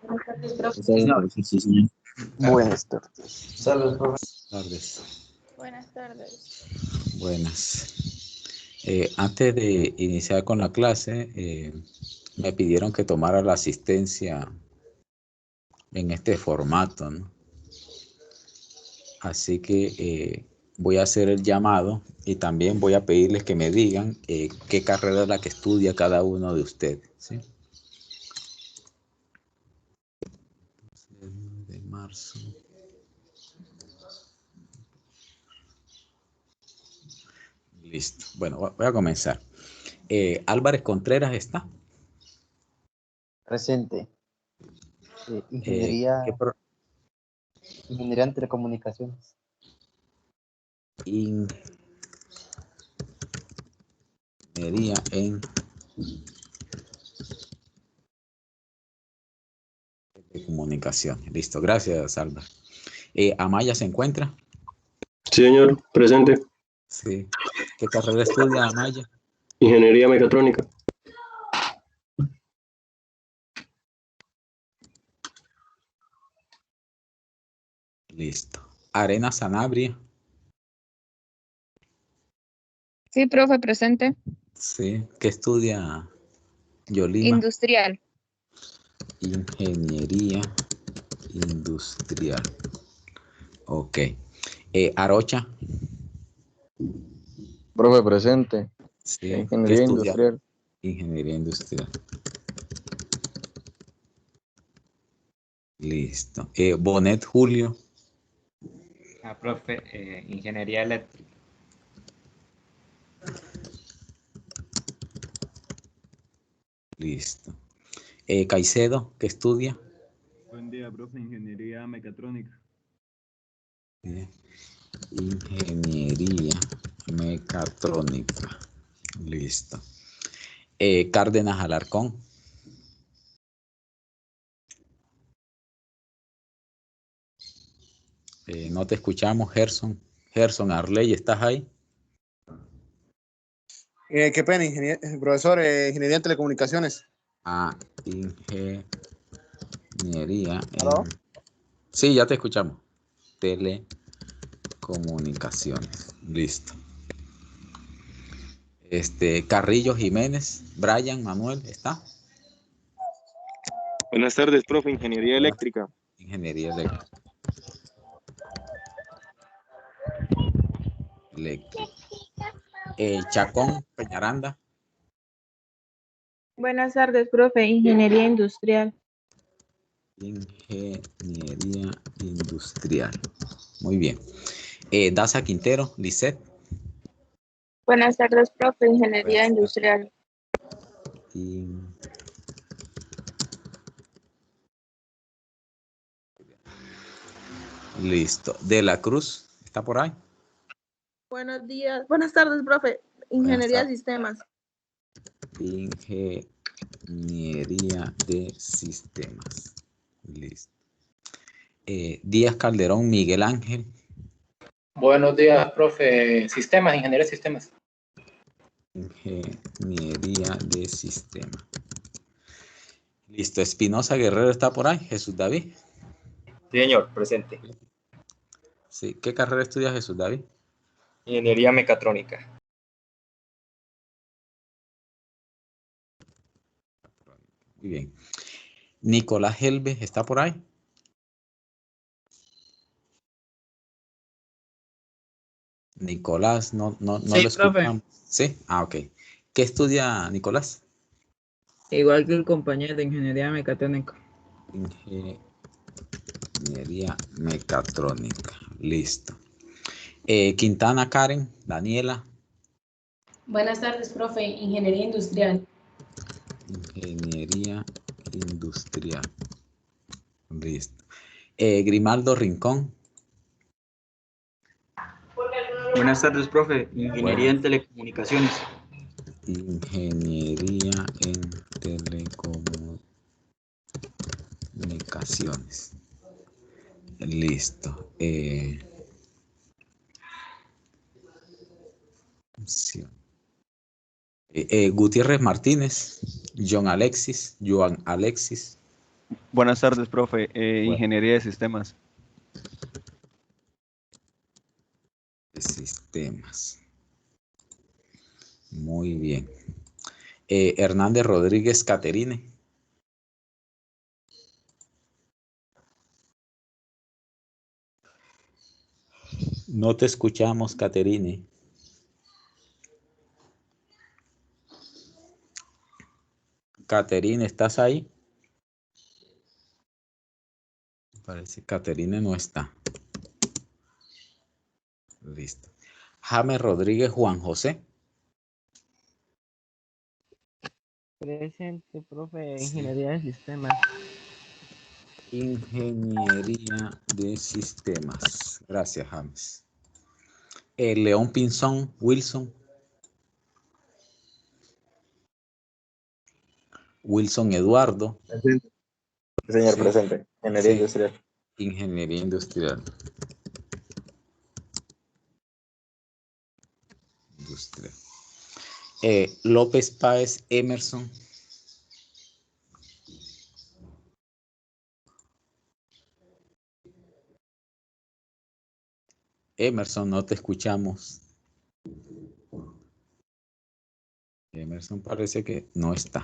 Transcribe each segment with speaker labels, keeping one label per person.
Speaker 1: Buenas tardes, profe.
Speaker 2: Sí, señor.
Speaker 3: Buenas tardes.
Speaker 2: Saludos, profe.
Speaker 1: Buenas tardes.
Speaker 2: Buenas. Antes de iniciar con la clase, me pidieron que tomara la asistencia en este formato, ¿no? Así que voy a hacer el llamado y también voy a pedirles que me digan qué carrera es la que estudia cada uno de ustedes, ¿sí? De marzo. Listo. Bueno, voy a comenzar. Álvarez Contreras está.
Speaker 3: Presente. Ingeniería en telecomunicaciones.
Speaker 2: Ingeniería en telecomunicaciones. Listo, gracias, Álvarez. ¿Amaya se encuentra?
Speaker 4: Sí, señor, presente.
Speaker 2: Sí. ¿Qué carrera estudia Amaya?
Speaker 4: Ingeniería mecatrónica.
Speaker 2: Listo. Arena Sanabria.
Speaker 1: Sí, profe, presente.
Speaker 2: Sí. ¿Qué estudia Yolima?
Speaker 1: Industrial.
Speaker 2: Ingeniería industrial. Ok. Arocha.
Speaker 5: Profe, presente.
Speaker 2: Sí. ¿Qué
Speaker 5: Ingeniería
Speaker 2: estudia?
Speaker 5: industrial.
Speaker 2: Ingeniería industrial. Listo. Bonet Julio.
Speaker 6: Profe, ingeniería eléctrica.
Speaker 2: Listo. Caicedo, ¿qué estudia?
Speaker 7: Buen día, profe. Ingeniería mecatrónica.
Speaker 2: Ingeniería mecatrónica. Listo. Cárdenas Alarcón. No te escuchamos, Gerson. Gerson Arley, ¿estás ahí?
Speaker 8: Qué pena, profesor, ingeniería en telecomunicaciones.
Speaker 2: Ingeniería
Speaker 8: ¿Aló?
Speaker 2: Sí, ya te escuchamos. Telecomunicaciones. Listo. Carrillo Jiménez, Brian Manuel, ¿está?
Speaker 7: Buenas tardes, profe. Ingeniería eléctrica.
Speaker 2: Ingeniería eléctrica. Chacón Peñaranda.
Speaker 9: Buenas tardes, profe. Ingeniería industrial.
Speaker 2: Ingeniería industrial. Muy bien. Daza Quintero, Lisset.
Speaker 9: Buenas tardes, profe. Ingeniería
Speaker 2: Buenas
Speaker 9: industrial.
Speaker 2: Listo. De la Cruz, ¿está por ahí?
Speaker 10: Buenos días. Buenas tardes, profe. Ingeniería de sistemas.
Speaker 2: Ingeniería de sistemas. Listo. Díaz Calderón, Miguel Ángel.
Speaker 11: Buenos días, profe. Sistemas, ingeniería de sistemas.
Speaker 2: Ingeniería de sistemas. Listo. Espinosa Guerrero, ¿está por ahí? Jesús David.
Speaker 11: Sí, señor, presente.
Speaker 2: Sí. ¿Qué carrera estudia Jesús David?
Speaker 11: Ingeniería mecatrónica.
Speaker 2: Muy bien. Nicolás Helves, ¿está por ahí? Nicolás, no
Speaker 12: Sí,
Speaker 2: lo
Speaker 12: profe.
Speaker 2: escuchamos. Sí, ok. ¿Qué estudia Nicolás?
Speaker 12: Igual que el compañero de ingeniería mecatrónica.
Speaker 2: Ingeniería mecatrónica. Listo. Quintana Karen, Daniela.
Speaker 13: Buenas tardes, profe. Ingeniería industrial.
Speaker 2: Ingeniería industrial. Listo. Grimaldo Rincón.
Speaker 14: Buenas tardes, profe. Ingeniería en telecomunicaciones.
Speaker 2: Ingeniería en telecomunicaciones. Listo. Gutiérrez Martínez, Joan Alexis.
Speaker 7: Buenas tardes, profe. Ingeniería de sistemas.
Speaker 2: De sistemas. Muy bien. Hernández Rodríguez Caterine. No te escuchamos, Caterine. Caterine, ¿estás ahí? Parece que Caterine no está. Listo. James Rodríguez Juan José.
Speaker 12: Presente, profe,
Speaker 2: Sí.
Speaker 12: ingeniería de sistemas.
Speaker 2: Ingeniería de sistemas. Gracias, James. León Pinzón Wilson. Wilson Eduardo.
Speaker 3: Presente. Señor,
Speaker 2: Sí.
Speaker 3: presente. Ingeniería
Speaker 2: Sí.
Speaker 3: industrial.
Speaker 2: Ingeniería industrial. López Páez Emerson. Emerson, no te escuchamos. Emerson parece que no está.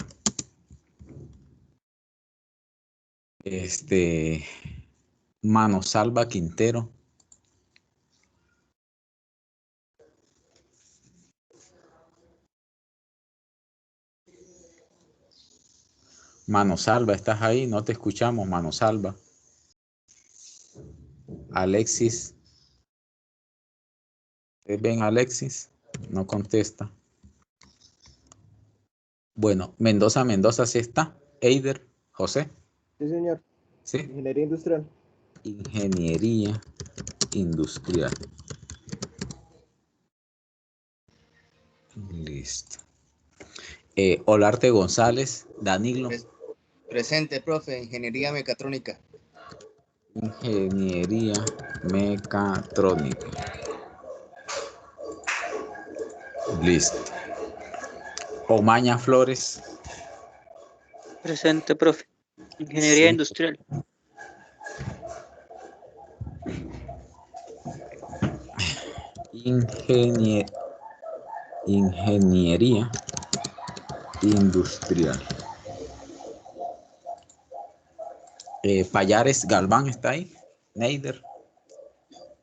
Speaker 2: Manosalva Quintero. Manosalva, ¿estás ahí? No te escuchamos, Manosalva. Alexis. ¿Ven, Alexis? No contesta. Bueno, Mendoza sí está. Eider, José.
Speaker 8: Sí, señor.
Speaker 2: Sí.
Speaker 8: Ingeniería industrial.
Speaker 2: Ingeniería industrial. Listo. Olarte González, Danilo.
Speaker 8: Presente, profe. Ingeniería mecatrónica.
Speaker 2: Ingeniería mecatrónica. Listo. Omaña Flores.
Speaker 5: Presente, profe. Ingeniería
Speaker 2: Sí.
Speaker 5: industrial.
Speaker 2: Ingeniería industrial. Payares Galván está ahí. Neider.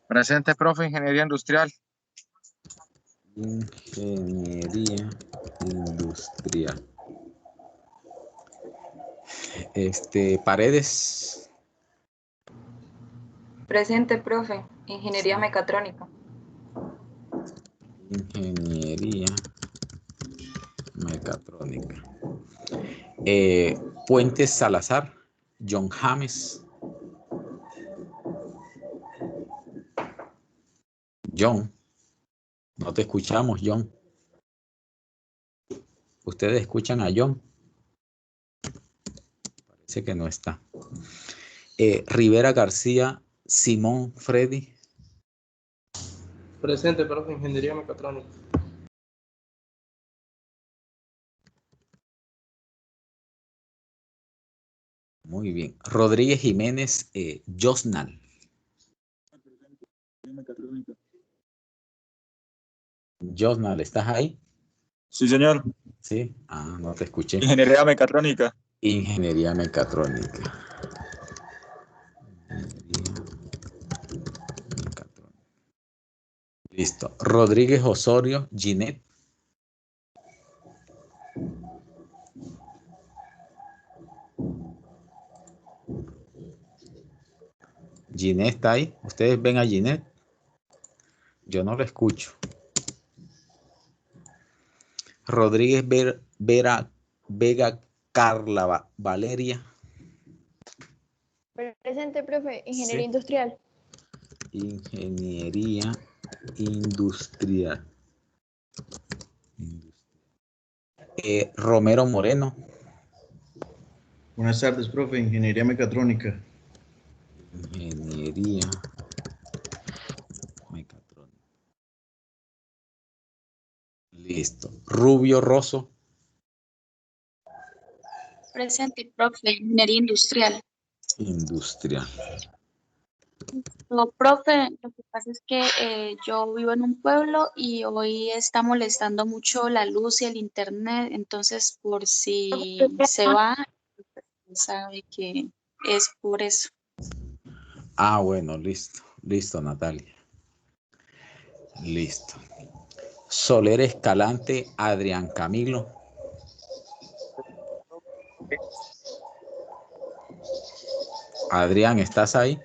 Speaker 15: Presente, profe, ingeniería industrial.
Speaker 2: Ingeniería industrial. Paredes.
Speaker 9: Presente, profe. Ingeniería mecatrónica.
Speaker 2: Ingeniería mecatrónica. Puentes Salazar, John James. John, no te escuchamos, John. ¿Ustedes escuchan a John? Parece que no está. Rivera García, Simón Freddy.
Speaker 16: Presente, profe, ingeniería mecatrónica.
Speaker 2: Muy bien. Rodríguez Jiménez, Josnal. Josnal, ¿estás ahí?
Speaker 15: Sí, señor.
Speaker 2: Sí. Ah, no te escuché.
Speaker 15: Ingeniería mecatrónica.
Speaker 2: Ingeniería mecatrónica. Listo. Rodríguez Osorio, Ginette. Ginette está ahí. ¿Ustedes ven a Ginette? Yo no la escucho. Rodríguez Vega Carla Valeria.
Speaker 17: Presente, profe. Ingeniería
Speaker 2: Sí.
Speaker 17: industrial.
Speaker 2: Ingeniería industrial. Romero Moreno.
Speaker 18: Buenas tardes, profe. Ingeniería mecatrónica.
Speaker 2: Ingeniería mecatrónica. Listo. Rubio Rosso.
Speaker 5: Presente, profe, ingeniería industrial.
Speaker 2: Industrial.
Speaker 5: No, profe, lo que pasa es que yo vivo en un pueblo y hoy está molestando mucho la luz y el internet, entonces por si se va, sabe que es por eso.
Speaker 2: Ah, bueno, listo. Listo, Natalia. Listo. Soler Escalante, Adrián Camilo. Adrián, ¿estás ahí?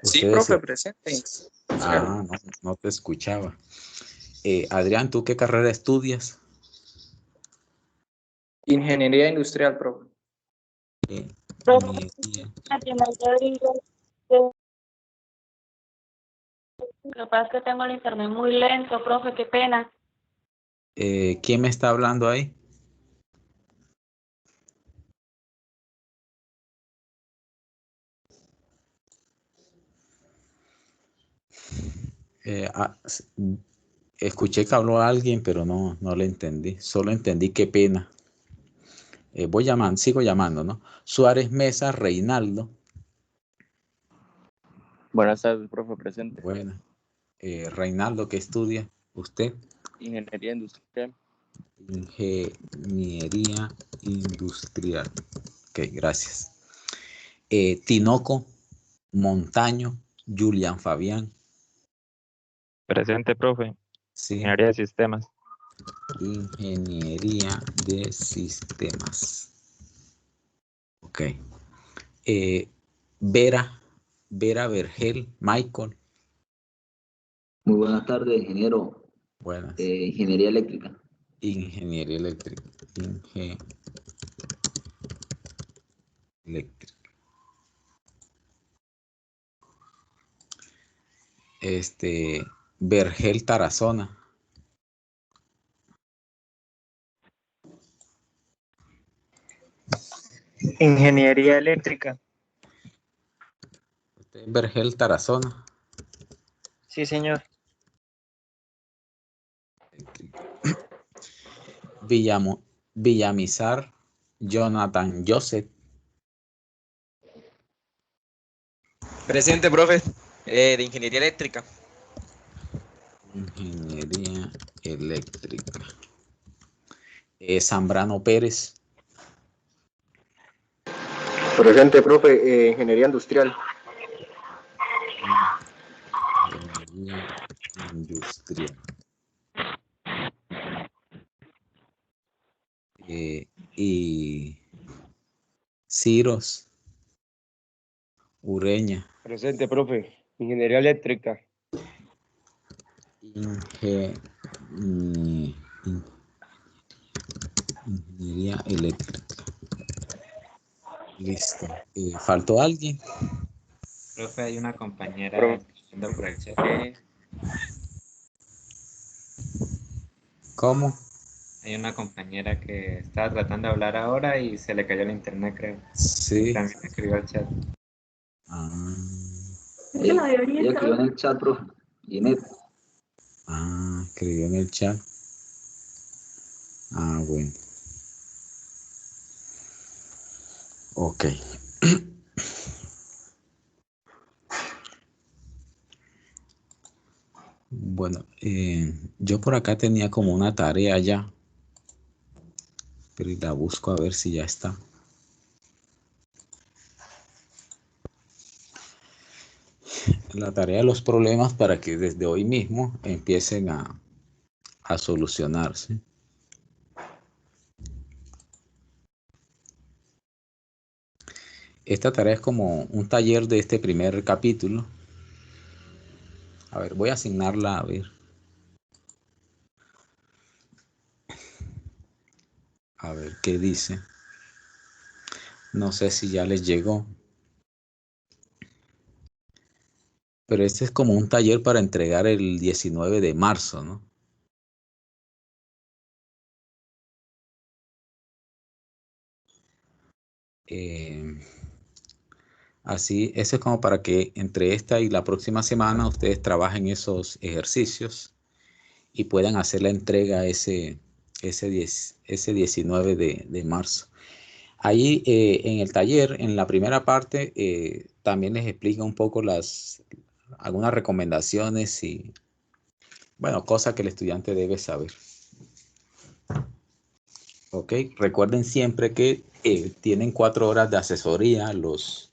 Speaker 11: Sí, profe, presente.
Speaker 2: Ah, no te escuchaba. Adrián, ¿tú qué carrera estudias?
Speaker 11: Ingeniería industrial, profe.
Speaker 2: Ingeniería.
Speaker 17: Lo que pasa es que tengo el internet muy lento, profe, qué pena.
Speaker 2: ¿Quién me está hablando ahí? Escuché que habló alguien, pero no le entendí. Solo entendí qué pena. Sigo llamando, ¿no? Suárez Mesa, Reinaldo.
Speaker 3: Buenas tardes, profe, presente.
Speaker 2: Bueno. Reinaldo, ¿qué estudia usted?
Speaker 3: Ingeniería industrial.
Speaker 2: Ingeniería industrial. Ok, gracias. Tinoco, Montaño, Julián Fabián.
Speaker 19: Presente, profe.
Speaker 2: Sí.
Speaker 19: Ingeniería de sistemas.
Speaker 2: Ingeniería de sistemas. Ok. Vera Vergel, Michael.
Speaker 20: Muy buenas tardes, ingeniero.
Speaker 2: Buenas.
Speaker 20: Ingeniería eléctrica.
Speaker 2: Ingeniería eléctrica. Eléctrica. Vergel Tarazona.
Speaker 21: Ingeniería eléctrica.
Speaker 2: ¿Usted es Vergel Tarazona?
Speaker 21: Sí, señor.
Speaker 2: Villamizar, Jonathan Joseph.
Speaker 22: Presente, profe. De ingeniería eléctrica.
Speaker 2: Ingeniería eléctrica. Zambrano Pérez.
Speaker 4: Presente, profe. Ingeniería industrial.
Speaker 2: Ingeniería industrial. Y Ciros Ureña.
Speaker 23: Presente, profe. Ingeniería eléctrica.
Speaker 2: Ingeniería eléctrica. Listo. ¿Faltó alguien?
Speaker 6: Profe, hay una compañera yendo por el chat.
Speaker 2: ¿Cómo?
Speaker 6: Hay una compañera que estaba tratando de hablar ahora y se le cayó el internet, creo.
Speaker 2: Sí.
Speaker 6: También escribió al chat.
Speaker 20: Ella escribió en el chat, profe. Ginette.
Speaker 2: Escribió en el chat. Bueno. Ok. Bueno, yo por acá tenía como una tarea ya, pero la busco a ver si ya está. La tarea de los problemas para que desde hoy mismo empiecen a solucionarse. Esta tarea es como un taller de este primer capítulo. A ver, voy a asignarla, a ver. A ver qué dice. No sé si ya les llegó. Pero este es como un taller para entregar el 19 de marzo, ¿no? Así, eso es como para que entre esta y la próxima semana ustedes trabajen esos ejercicios y puedan hacer la entrega ese ese 19 de marzo. Ahí en el taller, en la primera parte, también les explica un poco algunas recomendaciones y, bueno, cosas que el estudiante debe saber. Ok, recuerden siempre que tienen 4 horas de asesoría los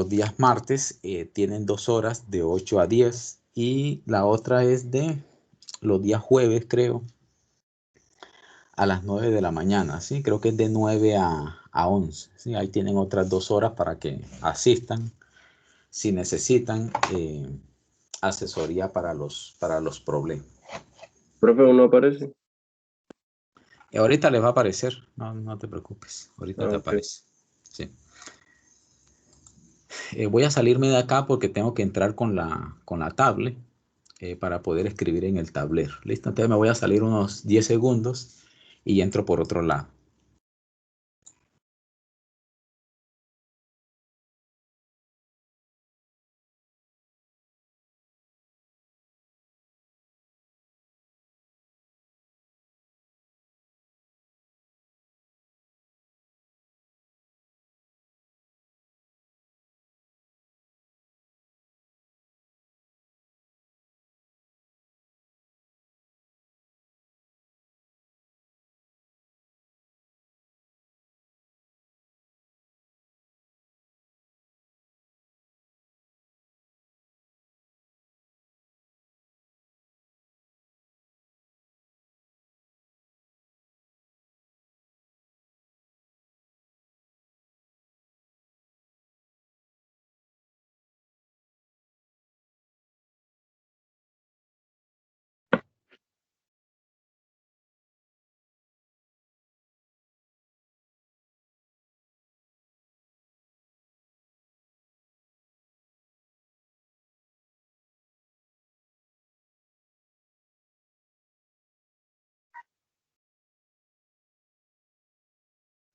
Speaker 2: días martes, tienen 2 horas de 8 a 10 y la otra es de los días jueves, creo, a las 9 de la mañana, ¿sí? Creo que es de 9 a 11, ¿sí? Ahí tienen otras 2 horas para que asistan si necesitan asesoría para los problemas.
Speaker 23: Profe, ¿no aparece?
Speaker 2: Ahorita les va a aparecer, no te preocupes, ahorita te aparece. Sí. Voy a salirme de acá porque tengo que entrar con la tablet para poder escribir en el tablero. ¿Listo? Entonces me voy a salir unos 10 segundos y entro por otro lado.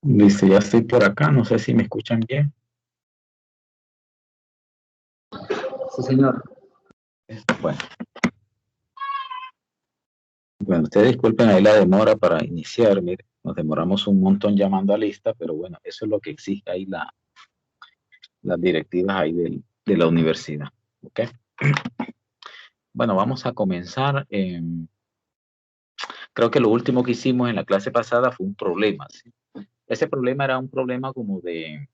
Speaker 2: Listo, ya estoy por acá. No sé si me escuchan bien.
Speaker 20: Sí, señor.
Speaker 2: Bueno, ustedes disculpen ahí la demora para iniciar. Mire, nos demoramos un montón llamando a lista, pero bueno, eso es lo que exige ahí las directivas ahí de la universidad. ¿Ok? Bueno, vamos a comenzar. Creo que lo último que hicimos en la clase pasada fue un problema, ¿sí? Ese problema era un problema como era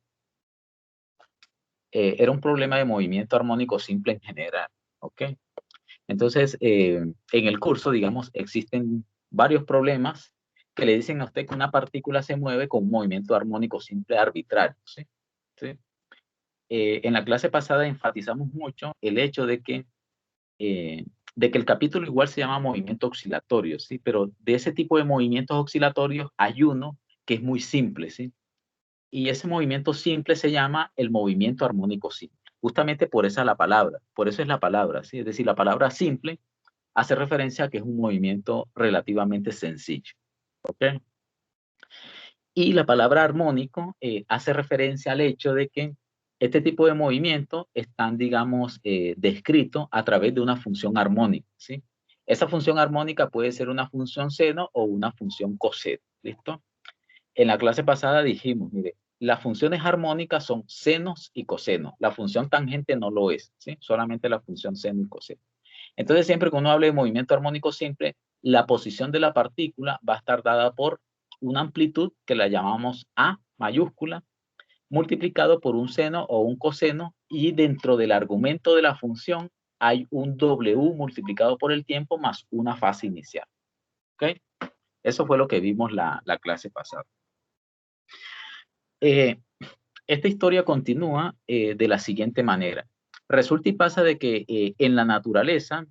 Speaker 2: un problema de movimiento armónico simple en general, ¿ok? Entonces, en el curso, digamos, existen varios problemas que le dicen a usted que una partícula se mueve con un movimiento armónico simple arbitrario, ¿sí? ¿Sí? En la clase pasada enfatizamos mucho el hecho de que el capítulo igual se llama movimiento oscilatorio, ¿sí? Pero de ese tipo de movimientos oscilatorios hay uno que es muy simple, ¿sí? Y ese movimiento simple se llama el movimiento armónico simple. Justamente por esa la palabra, por eso es la palabra, ¿sí? Es decir, la palabra simple hace referencia a que es un movimiento relativamente sencillo, ¿ok? Y la palabra armónico hace referencia al hecho de que este tipo de movimientos están, digamos, descritos a través de una función armónica, ¿sí? Esa función armónica puede ser una función seno o una función coseno, ¿listo? En la clase pasada dijimos, mire, las funciones armónicas son senos y cosenos. La función tangente no lo es, ¿sí? Solamente la función seno y coseno. Entonces, siempre que uno hable de movimiento armónico simple, la posición de la partícula va a estar dada por una amplitud que la llamamos A mayúscula, multiplicado por un seno o un coseno, y dentro del argumento de la función hay un W multiplicado por el tiempo más una fase inicial. ¿Ok? Eso fue lo que vimos la clase pasada. Esta historia continúa de la siguiente manera. Resulta y pasa de que en la naturaleza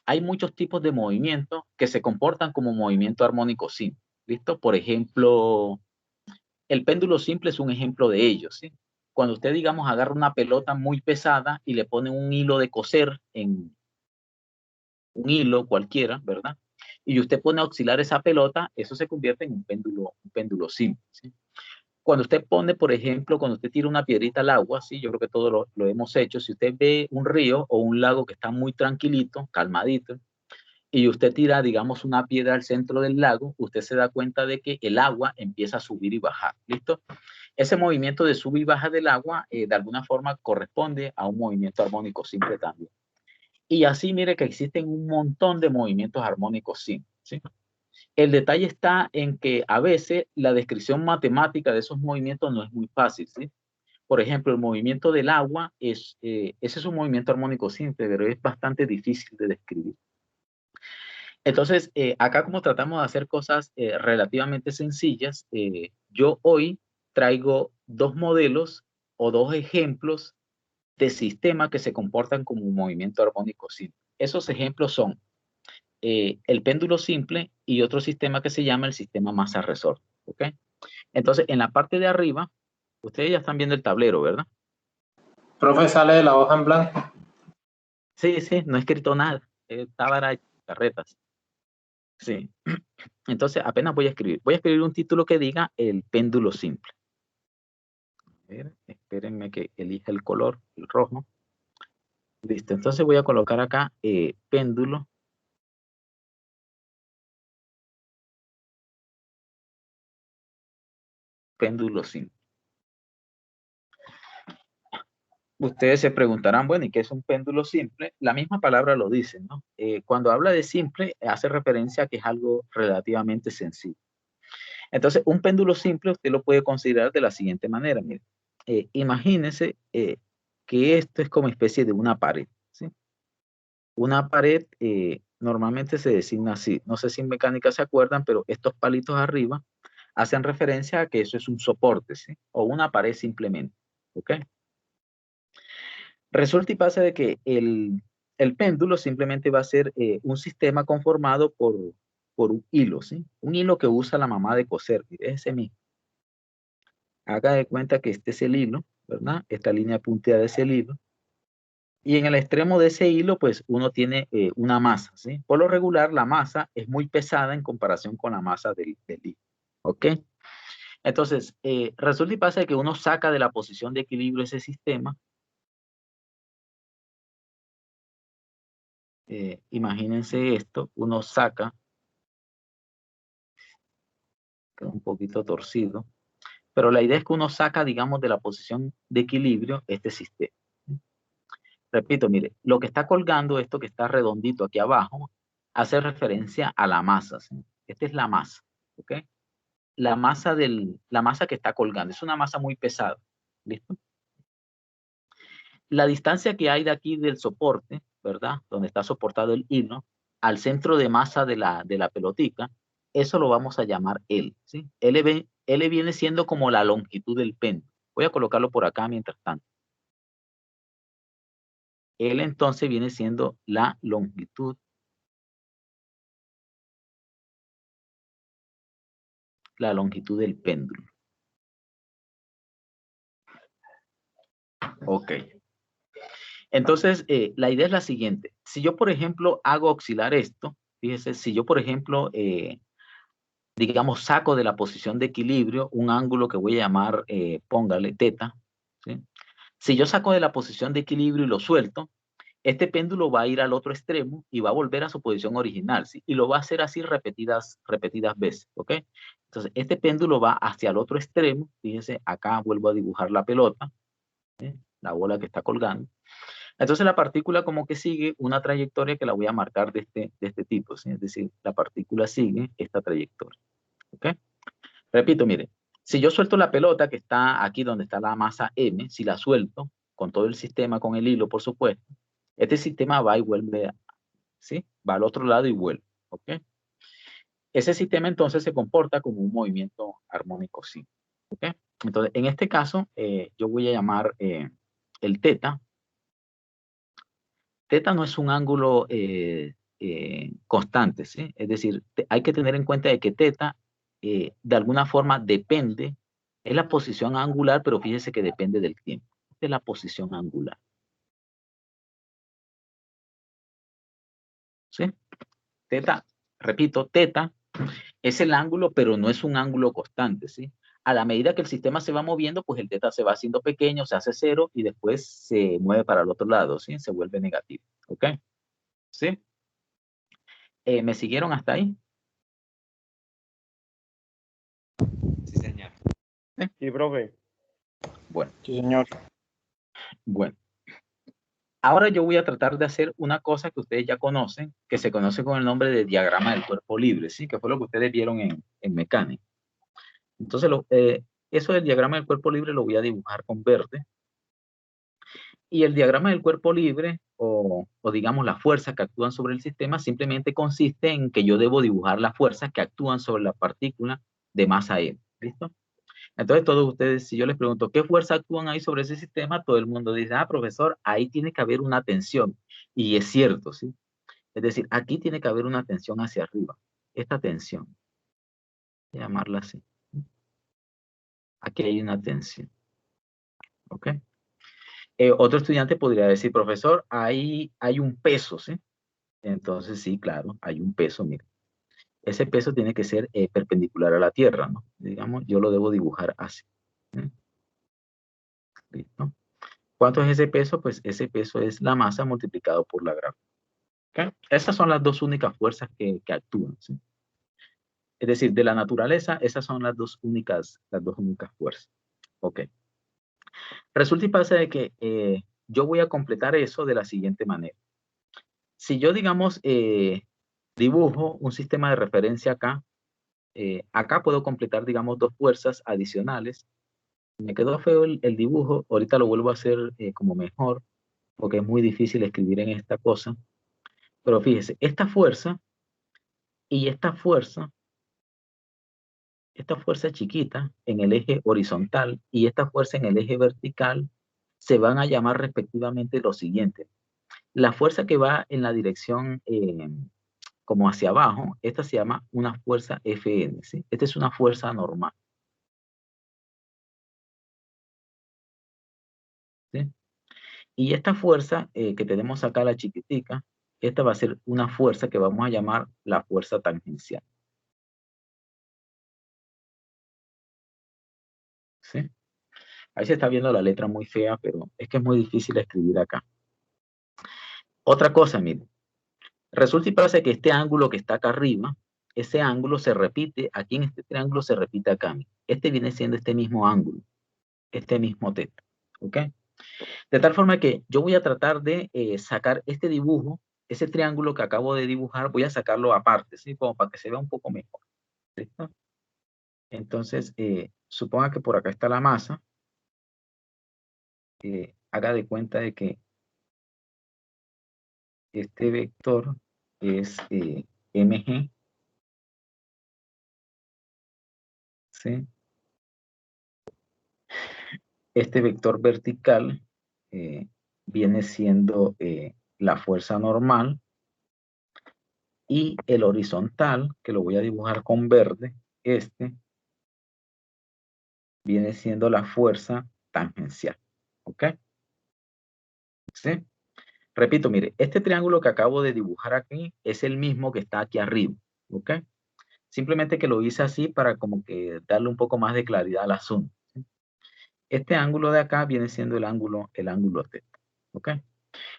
Speaker 2: hay muchos tipos de movimientos que se comportan como movimiento armónico simple. ¿Listo? Por ejemplo, el péndulo simple es un ejemplo de ello, ¿sí? Cuando usted, digamos, agarra una pelota muy pesada y le pone un hilo de coser en un hilo cualquiera, ¿verdad? Y usted pone a oscilar esa pelota, eso se convierte en un péndulo simple, ¿sí? Cuando usted pone, por ejemplo, cuando usted tira una piedrita al agua, ¿sí? Yo creo que todos lo hemos hecho. Si usted ve un río o un lago que está muy tranquilito, calmadito, y usted tira, digamos, una piedra al centro del lago, usted se da cuenta de que el agua empieza a subir y bajar. ¿Listo? Ese movimiento de sub y baja del agua, de alguna forma, corresponde a un movimiento armónico simple también. Y así, mire que existen un montón de movimientos armónicos simples, ¿sí? El detalle está en que a veces la descripción matemática de esos movimientos no es muy fácil, ¿sí? Por ejemplo, el movimiento del agua, ese es un movimiento armónico simple, pero es bastante difícil de describir. Entonces, acá como tratamos de hacer cosas relativamente sencillas, yo hoy traigo dos modelos o dos ejemplos de sistemas que se comportan como un movimiento armónico simple. Esos ejemplos son el péndulo simple y otro sistema que se llama el sistema masa-resorte. ¿Ok? Entonces, en la parte de arriba, ustedes ya están viendo el tablero, ¿verdad?
Speaker 11: Profe, sale de la hoja en blanco.
Speaker 2: Sí, sí, no he escrito nada. Estaba carretas. Sí. Entonces, apenas voy a escribir. Voy a escribir un título que diga el péndulo simple. A ver, espérenme que elija el color, el rojo. Listo. Entonces voy a colocar acá péndulo. Péndulo simple. Ustedes se preguntarán, bueno, ¿y qué es un péndulo simple? La misma palabra lo dice, ¿no? Cuando habla de simple, hace referencia a que es algo relativamente sencillo. Entonces, un péndulo simple usted lo puede considerar de la siguiente manera. Mire, imagínense que esto es como especie de una pared, ¿sí? Una pared normalmente se designa así. No sé si en mecánica se acuerdan, pero estos palitos arriba hacen referencia a que eso es un soporte, ¿sí? O una pared simplemente, ¿ok? Resulta y pasa de que el péndulo simplemente va a ser un sistema conformado por un hilo, ¿sí? Un hilo que usa la mamá de coser, ese mismo. Haga de cuenta que este es el hilo, ¿verdad? Esta línea punteada es el hilo. Y en el extremo de ese hilo, pues uno tiene una masa, ¿sí? Por lo regular, la masa es muy pesada en comparación con la masa del hilo, ¿ok? Entonces, resulta y pasa de que uno saca de la posición de equilibrio ese sistema. Imagínense esto, uno saca, queda un poquito torcido, pero la idea es que uno saca, digamos, de la posición de equilibrio este sistema. Repito, mire, lo que está colgando, esto que está redondito aquí abajo, hace referencia a la masa, ¿sí? Esta es la masa, ¿ok? La masa que está colgando, es una masa muy pesada, ¿listo? La distancia que hay de aquí del soporte, ¿verdad? Donde está soportado el hilo, al centro de masa de la pelotica, eso lo vamos a llamar L, ¿sí? L viene siendo como la longitud del péndulo. Voy a colocarlo por acá mientras tanto. L entonces viene siendo la longitud del péndulo. Ok. Entonces, la idea es la siguiente. Si yo, por ejemplo, hago oscilar esto, fíjese, si yo, por ejemplo, digamos, saco de la posición de equilibrio un ángulo que voy a llamar, póngale, teta, ¿sí? Si yo saco de la posición de equilibrio y lo suelto, este péndulo va a ir al otro extremo y va a volver a su posición original, ¿sí? Y lo va a hacer así repetidas veces, ¿ok? Entonces, este péndulo va hacia el otro extremo. Fíjense, acá vuelvo a dibujar la pelota, ¿sí? La bola que está colgando. Entonces, la partícula como que sigue una trayectoria que la voy a marcar de este tipo, ¿sí? Es decir, la partícula sigue esta trayectoria, ¿ok? Repito, mire, si yo suelto la pelota que está aquí donde está la masa M, si la suelto con todo el sistema, con el hilo, por supuesto, este sistema va y vuelve, ¿sí? Va al otro lado y vuelve, ¿ok? Ese sistema entonces se comporta como un movimiento armónico simple, ¿ok? Entonces, en este caso, yo voy a llamar el teta. Teta no es un ángulo constante, ¿sí? Es decir, hay que tener en cuenta de que teta de alguna forma depende, es la posición angular, pero fíjese que depende del tiempo. Esta es la posición angular. ¿Sí? Teta, repito, teta es el ángulo, pero no es un ángulo constante, ¿sí? A la medida que el sistema se va moviendo, pues el teta se va haciendo pequeño, se hace cero y después se mueve para el otro lado, ¿sí? Se vuelve negativo, ¿ok? ¿Sí? ¿Me siguieron hasta ahí?
Speaker 6: Sí, señor.
Speaker 21: Sí, profe.
Speaker 2: Bueno.
Speaker 21: Sí, señor.
Speaker 2: Bueno. Ahora yo voy a tratar de hacer una cosa que ustedes ya conocen, que se conoce con el nombre de diagrama del cuerpo libre, ¿sí? Que fue lo que ustedes vieron en mecánica. Entonces, eso del diagrama del cuerpo libre lo voy a dibujar con verde. Y el diagrama del cuerpo libre, o digamos las fuerzas que actúan sobre el sistema, simplemente consiste en que yo debo dibujar las fuerzas que actúan sobre la partícula de masa M. ¿Listo? Entonces todos ustedes, si yo les pregunto, ¿qué fuerzas actúan ahí sobre ese sistema? Todo el mundo dice, ah, profesor, ahí tiene que haber una tensión. Y es cierto, ¿sí? Es decir, aquí tiene que haber una tensión hacia arriba. Esta tensión. Voy a llamarla así. Aquí hay una tensión. ¿Ok? Otro estudiante podría decir, profesor, hay un peso, ¿sí? Entonces, sí, claro, hay un peso, mire. Ese peso tiene que ser perpendicular a la Tierra, ¿no? Digamos, yo lo debo dibujar así. ¿Listo? ¿Cuánto es ese peso? Pues ese peso es la masa multiplicado por la gravedad. ¿Okay? Esas son las dos únicas fuerzas que actúan, ¿sí? Es decir, de la naturaleza, esas son las dos únicas fuerzas. Ok. Resulta y pasa de que yo voy a completar eso de la siguiente manera. Si yo, digamos, dibujo un sistema de referencia acá, acá puedo completar, digamos, dos fuerzas adicionales. Me quedó feo el dibujo, ahorita lo vuelvo a hacer como mejor, porque es muy difícil escribir en esta cosa. Pero fíjese, esta fuerza y esta fuerza chiquita en el eje horizontal y esta fuerza en el eje vertical se van a llamar respectivamente lo siguiente. La fuerza que va en la dirección como hacia abajo, esta se llama una fuerza Fn, ¿sí? Esta es una fuerza normal. ¿Sí? Y esta fuerza que tenemos acá, la chiquitica, esta va a ser una fuerza que vamos a llamar la fuerza tangencial. ¿Sí? Ahí se está viendo la letra muy fea, pero es que es muy difícil escribir acá. Otra cosa, miren. Resulta y pasa que este ángulo que está acá arriba, ese ángulo se repite, aquí en este triángulo se repite acá. Este viene siendo este mismo ángulo, este mismo teta. ¿Ok? De tal forma que yo voy a tratar de sacar este dibujo, ese triángulo que acabo de dibujar, voy a sacarlo aparte, ¿sí? Como para que se vea un poco mejor. ¿Listo? Entonces, suponga que por acá está la masa. Haga de cuenta de que este vector es mg, ¿sí? Este vector vertical viene siendo la fuerza normal y el horizontal, que lo voy a dibujar con verde, este viene siendo la fuerza tangencial. ¿Ok? ¿Sí? Repito, mire, este triángulo que acabo de dibujar aquí es el mismo que está aquí arriba. ¿Ok? Simplemente que lo hice así para como que darle un poco más de claridad al asunto. ¿Sí? Este ángulo de acá viene siendo el ángulo teta. ¿Ok?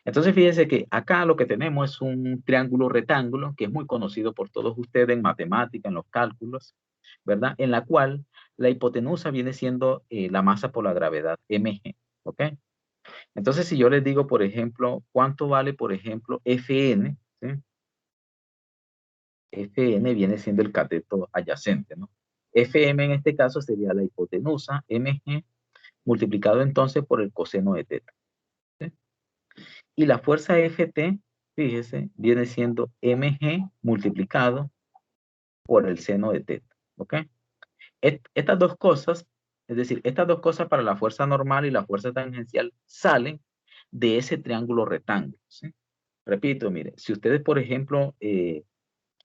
Speaker 2: Entonces fíjense que acá lo que tenemos es un triángulo rectángulo que es muy conocido por todos ustedes en matemática, en los cálculos, ¿verdad? En la cual la hipotenusa viene siendo la masa por la gravedad, mg, ¿ok? Entonces si yo les digo, por ejemplo, ¿cuánto vale, por ejemplo, Fn? ¿Sí? Fn viene siendo el cateto adyacente, ¿no? Fm en este caso sería la hipotenusa, mg, multiplicado entonces por el coseno de teta. ¿Sí? Y la fuerza Ft, fíjese, viene siendo mg multiplicado por el seno de teta. ¿Ok? Estas dos cosas, es decir, estas dos cosas para la fuerza normal y la fuerza tangencial salen de ese triángulo rectángulo. ¿Sí? Repito, mire, si ustedes, por ejemplo,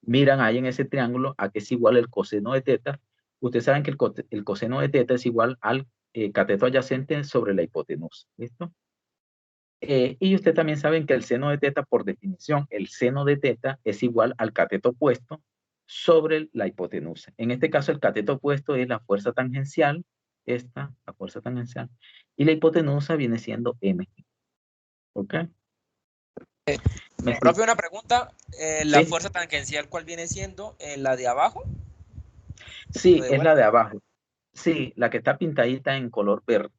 Speaker 2: miran ahí en ese triángulo a que es igual el coseno de teta, ustedes saben que el coseno de teta es igual al cateto adyacente sobre la hipotenusa. ¿Listo? Y ustedes también saben que el seno de teta, por definición, el seno de teta es igual al cateto opuesto sobre la hipotenusa. En este caso, el cateto opuesto es la fuerza tangencial, esta, la fuerza tangencial, y la hipotenusa viene siendo mg. ¿Ok?
Speaker 22: Profe, una pregunta. ¿La
Speaker 2: Sí,
Speaker 22: fuerza tangencial cuál viene siendo? ¿La de abajo?
Speaker 2: sí,
Speaker 22: ¿O de
Speaker 2: es la de
Speaker 22: vuelta?
Speaker 2: abajo. Sí, la que está pintadita en color verde.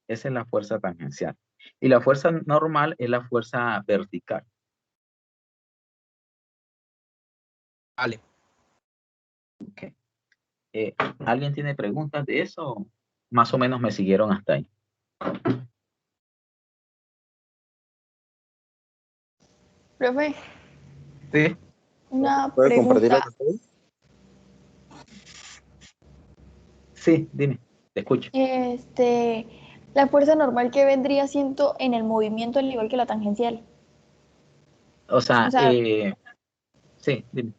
Speaker 2: Esa es la fuerza tangencial. Y la fuerza normal es la fuerza vertical.
Speaker 22: Vale.
Speaker 2: Ok. ¿Alguien tiene preguntas de eso? Más o menos me siguieron hasta ahí.
Speaker 1: Profe,
Speaker 2: Sí.
Speaker 1: una
Speaker 8: ¿Puede compartir la
Speaker 1: pregunta.
Speaker 8: pantalla?
Speaker 2: Sí, dime, te escucho.
Speaker 1: La fuerza normal que vendría siendo en el movimiento al igual que la tangencial.
Speaker 2: O
Speaker 1: O
Speaker 2: sea,
Speaker 1: sea,
Speaker 2: sí, dime.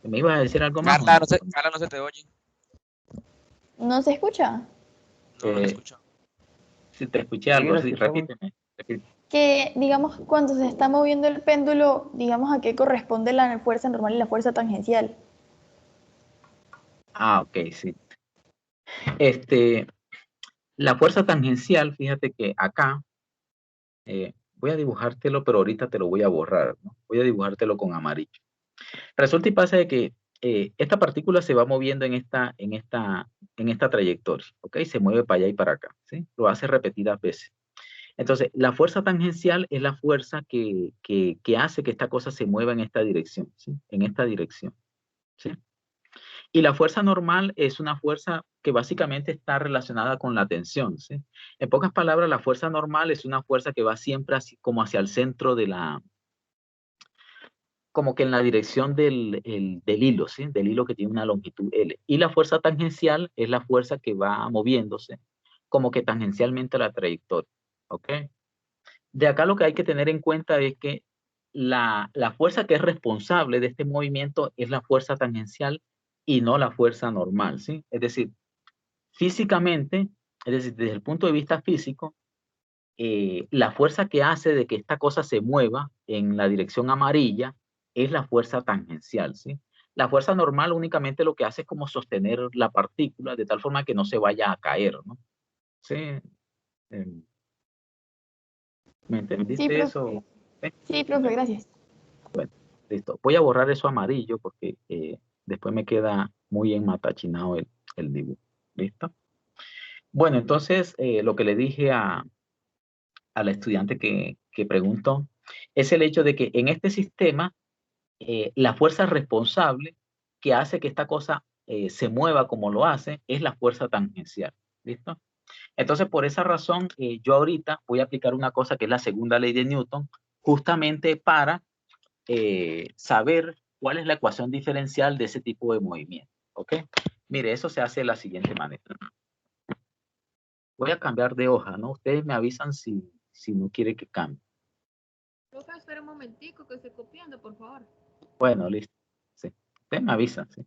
Speaker 2: ¿Me ibas a decir algo más o no?
Speaker 22: Carla, no se te oye.
Speaker 1: ¿no se escucha?
Speaker 22: No, no se escucha.
Speaker 2: Si te escuché
Speaker 21: Sí,
Speaker 2: algo,
Speaker 21: lo
Speaker 2: sí,
Speaker 21: escuchamos.
Speaker 2: repíteme.
Speaker 1: Que, digamos, cuando se está moviendo el péndulo, digamos, ¿a qué corresponde la fuerza normal y la fuerza tangencial?
Speaker 2: Ah, ok, sí. La fuerza tangencial, fíjate que acá, voy a dibujártelo, pero ahorita te lo voy a borrar, ¿no? Voy a dibujártelo con amarillo. Resulta y pasa de que esta partícula se va moviendo en esta trayectoria, ¿ok? Se mueve para allá y para acá, ¿sí? Lo hace repetidas veces. Entonces, la fuerza tangencial es la fuerza que hace que esta cosa se mueva en esta dirección, ¿sí? En esta dirección, ¿sí? Y la fuerza normal es una fuerza que básicamente está relacionada con la tensión, ¿sí? En pocas palabras, la fuerza normal es una fuerza que va siempre así, como hacia el centro de como que en la dirección del hilo, ¿sí? Del hilo que tiene una longitud L. Y la fuerza tangencial es la fuerza que va moviéndose como que tangencialmente a la trayectoria, ¿ok? De acá lo que hay que tener en cuenta es que la fuerza que es responsable de este movimiento es la fuerza tangencial y no la fuerza normal, ¿sí? Es decir, físicamente, es decir, desde el punto de vista físico, la fuerza que hace de que esta cosa se mueva en la dirección amarilla es la fuerza tangencial, ¿sí? La fuerza normal únicamente lo que hace es como sostener la partícula de tal forma que no se vaya a caer, ¿no? ¿Sí? Em, ¿Me
Speaker 1: Sí,
Speaker 2: entendiste
Speaker 1: profe.
Speaker 2: eso? ¿Sí?
Speaker 1: Sí, profe, gracias.
Speaker 2: Bueno, listo. Voy a borrar eso amarillo porque después me queda muy enmatachinado el dibujo. ¿Listo? Bueno, entonces lo que le dije a la estudiante que preguntó es el hecho de que en este sistema la fuerza responsable que hace que esta cosa se mueva como lo hace es la fuerza tangencial. ¿Listo? Entonces, por esa razón, yo ahorita voy a aplicar una cosa que es la segunda ley de Newton, justamente para saber cuál es la ecuación diferencial de ese tipo de movimiento. ¿Ok? Mire, eso se hace de la siguiente manera. Voy a cambiar de hoja, ¿no? Ustedes me avisan si no quiere que cambie.
Speaker 1: Profe, espera un momentico que estoy copiando, por favor.
Speaker 2: Bueno, listo. Sí. Ustedes me avisan, ¿sí?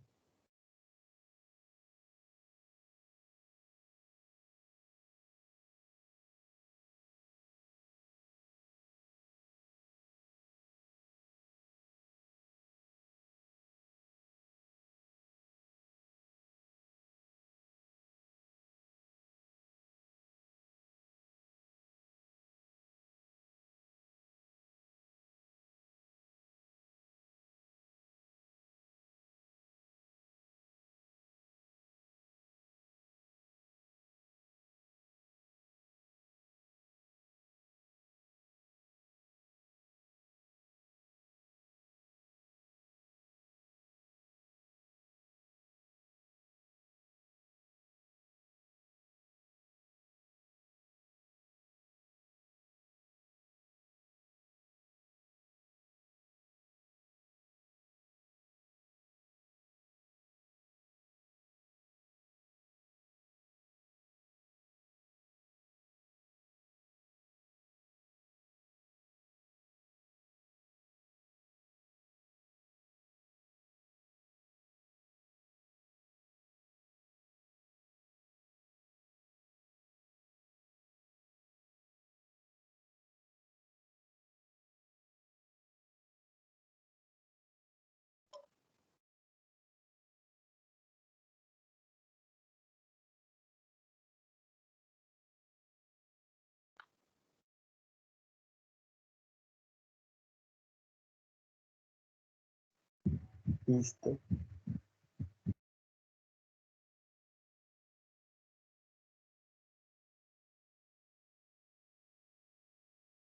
Speaker 10: Listo.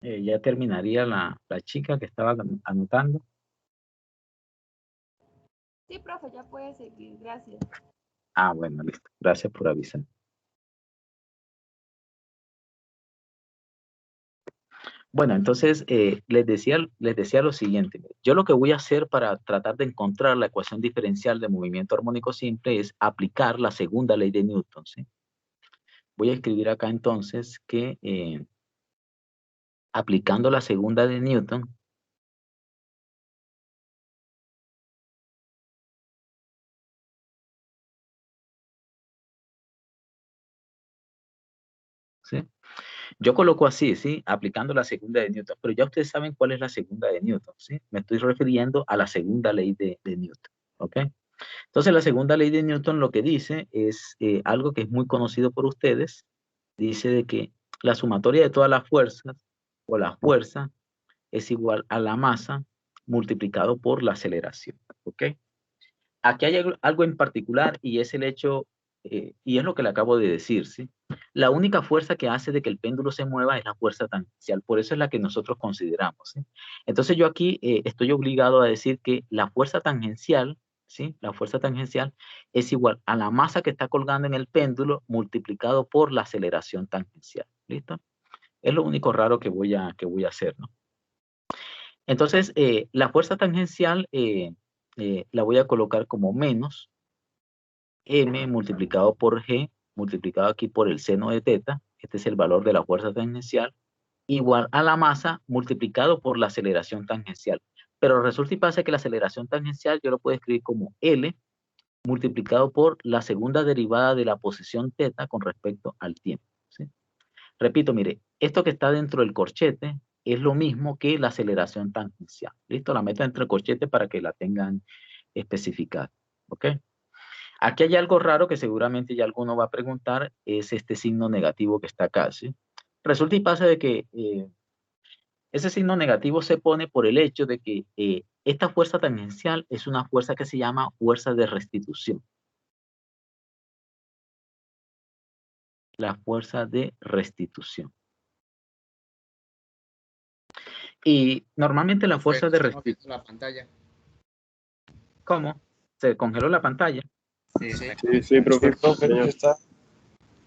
Speaker 2: Ya terminaría la chica que estaba anotando.
Speaker 1: Sí, profe, ya puede seguir, gracias.
Speaker 2: Ah, bueno, listo. Gracias por avisar. Bueno, entonces les decía lo siguiente. Yo lo que voy a hacer para tratar de encontrar la ecuación diferencial de movimiento armónico simple es aplicar la segunda ley de Newton, ¿sí? Voy a escribir acá entonces que aplicando la segunda de Newton, ¿sí? Yo coloco así, ¿sí? Aplicando la segunda de Newton, pero ya ustedes saben cuál es la segunda de Newton, ¿sí? Me estoy refiriendo a la segunda ley de Newton, ¿ok? Entonces, la segunda ley de Newton lo que dice es algo que es muy conocido por ustedes. Dice de que la sumatoria de todas las fuerzas o la fuerza es igual a la masa multiplicado por la aceleración, ¿ok? Aquí hay algo en particular y es el hecho, y es lo que le acabo de decir, ¿sí? La única fuerza que hace de que el péndulo se mueva es la fuerza tangencial, por eso es la que nosotros consideramos, ¿sí? Entonces yo aquí estoy obligado a decir que la fuerza tangencial, ¿sí? La fuerza tangencial es igual a la masa que está colgando en el péndulo multiplicado por la aceleración tangencial, ¿listo? Es lo único raro que voy a hacer, ¿no? Entonces, la fuerza tangencial la voy a colocar como menos m multiplicado por g, multiplicado aquí por el seno de teta, este es el valor de la fuerza tangencial, igual a la masa multiplicado por la aceleración tangencial. Pero resulta y pasa que la aceleración tangencial yo lo puedo escribir como L multiplicado por la segunda derivada de la posición teta con respecto al tiempo, ¿sí? Repito, mire, esto que está dentro del corchete es lo mismo que la aceleración tangencial. ¿Listo? La meto dentro del corchete para que la tengan especificada. ¿Ok? Aquí hay algo raro que seguramente ya alguno va a preguntar, es este signo negativo que está acá, ¿sí? Resulta y pasa de que ese signo negativo se pone por el hecho de que esta fuerza tangencial es una fuerza que se llama fuerza de restitución. La fuerza de restitución. Y normalmente la fuerza de restitución...
Speaker 8: La pantalla.
Speaker 2: ¿Cómo? ¿Se congeló la pantalla?
Speaker 23: Sí, profe. Señor.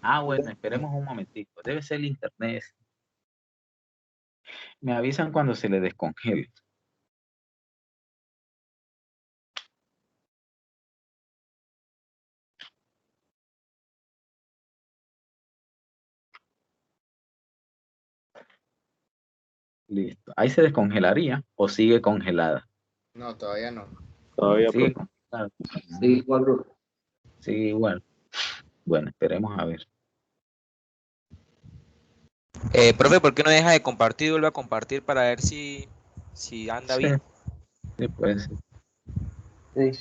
Speaker 2: Ah, bueno, esperemos un momentico. Debe ser el internet. Me avisan cuando se le descongele. Listo. Ahí se descongelaría o sigue congelada.
Speaker 8: No, todavía no.
Speaker 23: Todavía,
Speaker 2: Sigue
Speaker 23: profe.
Speaker 2: congelada.
Speaker 20: Sí, igual, profe.
Speaker 2: Sigue igual. Bueno, esperemos a ver.
Speaker 22: Profe, ¿por qué no deja de compartir? Vuelve a compartir para ver si anda bien.
Speaker 2: Sí, puede ser.
Speaker 20: Sí.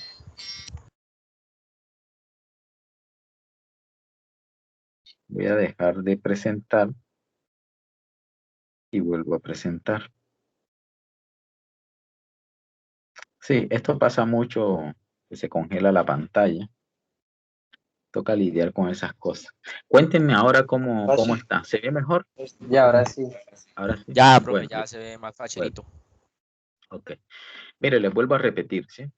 Speaker 2: Voy a dejar de presentar y vuelvo a presentar. Sí, esto pasa mucho, que se congela la pantalla. Toca lidiar con esas cosas. Cuéntenme ahora cómo está. ¿Se ve mejor?
Speaker 20: Ya, ahora sí.
Speaker 2: Ahora sí.
Speaker 22: Ya, profe,
Speaker 2: Bueno,
Speaker 22: ya se ve más facilito.
Speaker 2: ok. Mire, les vuelvo a repetir, ¿sí?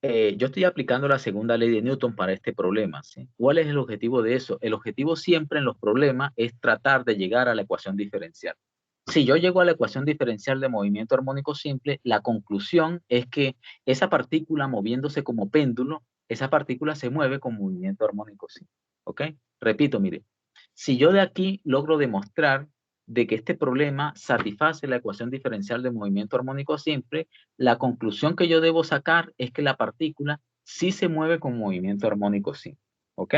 Speaker 2: Yo estoy aplicando la segunda ley de Newton para este problema, ¿sí? ¿Cuál es el objetivo de eso? El objetivo siempre en los problemas es tratar de llegar a la ecuación diferencial. Si yo llego a la ecuación diferencial de movimiento armónico simple, la conclusión es que esa partícula moviéndose como péndulo, esa partícula se mueve con movimiento armónico simple, ¿ok? Repito, mire, si yo de aquí logro demostrar de que este problema satisface la ecuación diferencial de movimiento armónico simple, la conclusión que yo debo sacar es que la partícula sí se mueve con movimiento armónico simple, ¿ok?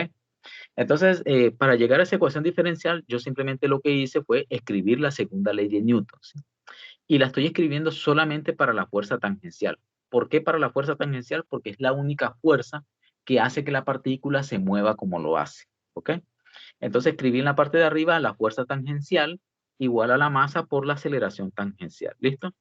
Speaker 2: Entonces, para llegar a esa ecuación diferencial, yo simplemente lo que hice fue escribir la segunda ley de Newton, ¿sí? Y la estoy escribiendo solamente para la fuerza tangencial. ¿Por qué para la fuerza tangencial? Porque es la única fuerza que hace que la partícula se mueva como lo hace, ¿ok? Entonces escribí en la parte de arriba la fuerza tangencial igual a la masa por la aceleración tangencial, ¿listo?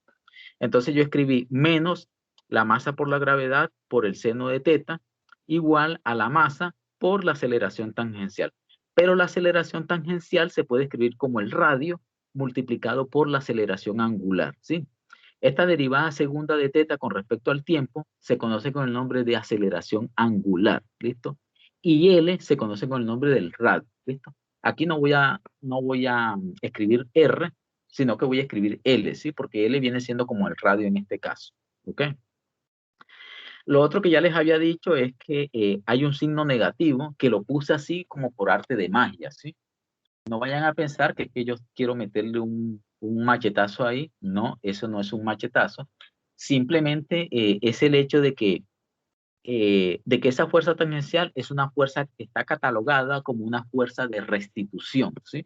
Speaker 2: Entonces yo escribí menos la masa por la gravedad por el seno de teta, igual a la masa por la aceleración tangencial. Pero la aceleración tangencial se puede escribir como el radio multiplicado por la aceleración angular, ¿sí? Esta derivada segunda de teta con respecto al tiempo se conoce con el nombre de aceleración angular, ¿listo? Y L se conoce con el nombre del radio, ¿listo? Aquí no voy a escribir R, sino que voy a escribir L, ¿sí? Porque L viene siendo como el radio en este caso, ¿ok? Lo otro que ya les había dicho es que hay un signo negativo que lo puse así como por arte de magia, ¿sí? No vayan a pensar que yo quiero meterle un machetazo ahí. No, eso no es un machetazo. Simplemente es el hecho de que esa fuerza tangencial es una fuerza que está catalogada como una fuerza de restitución, ¿sí?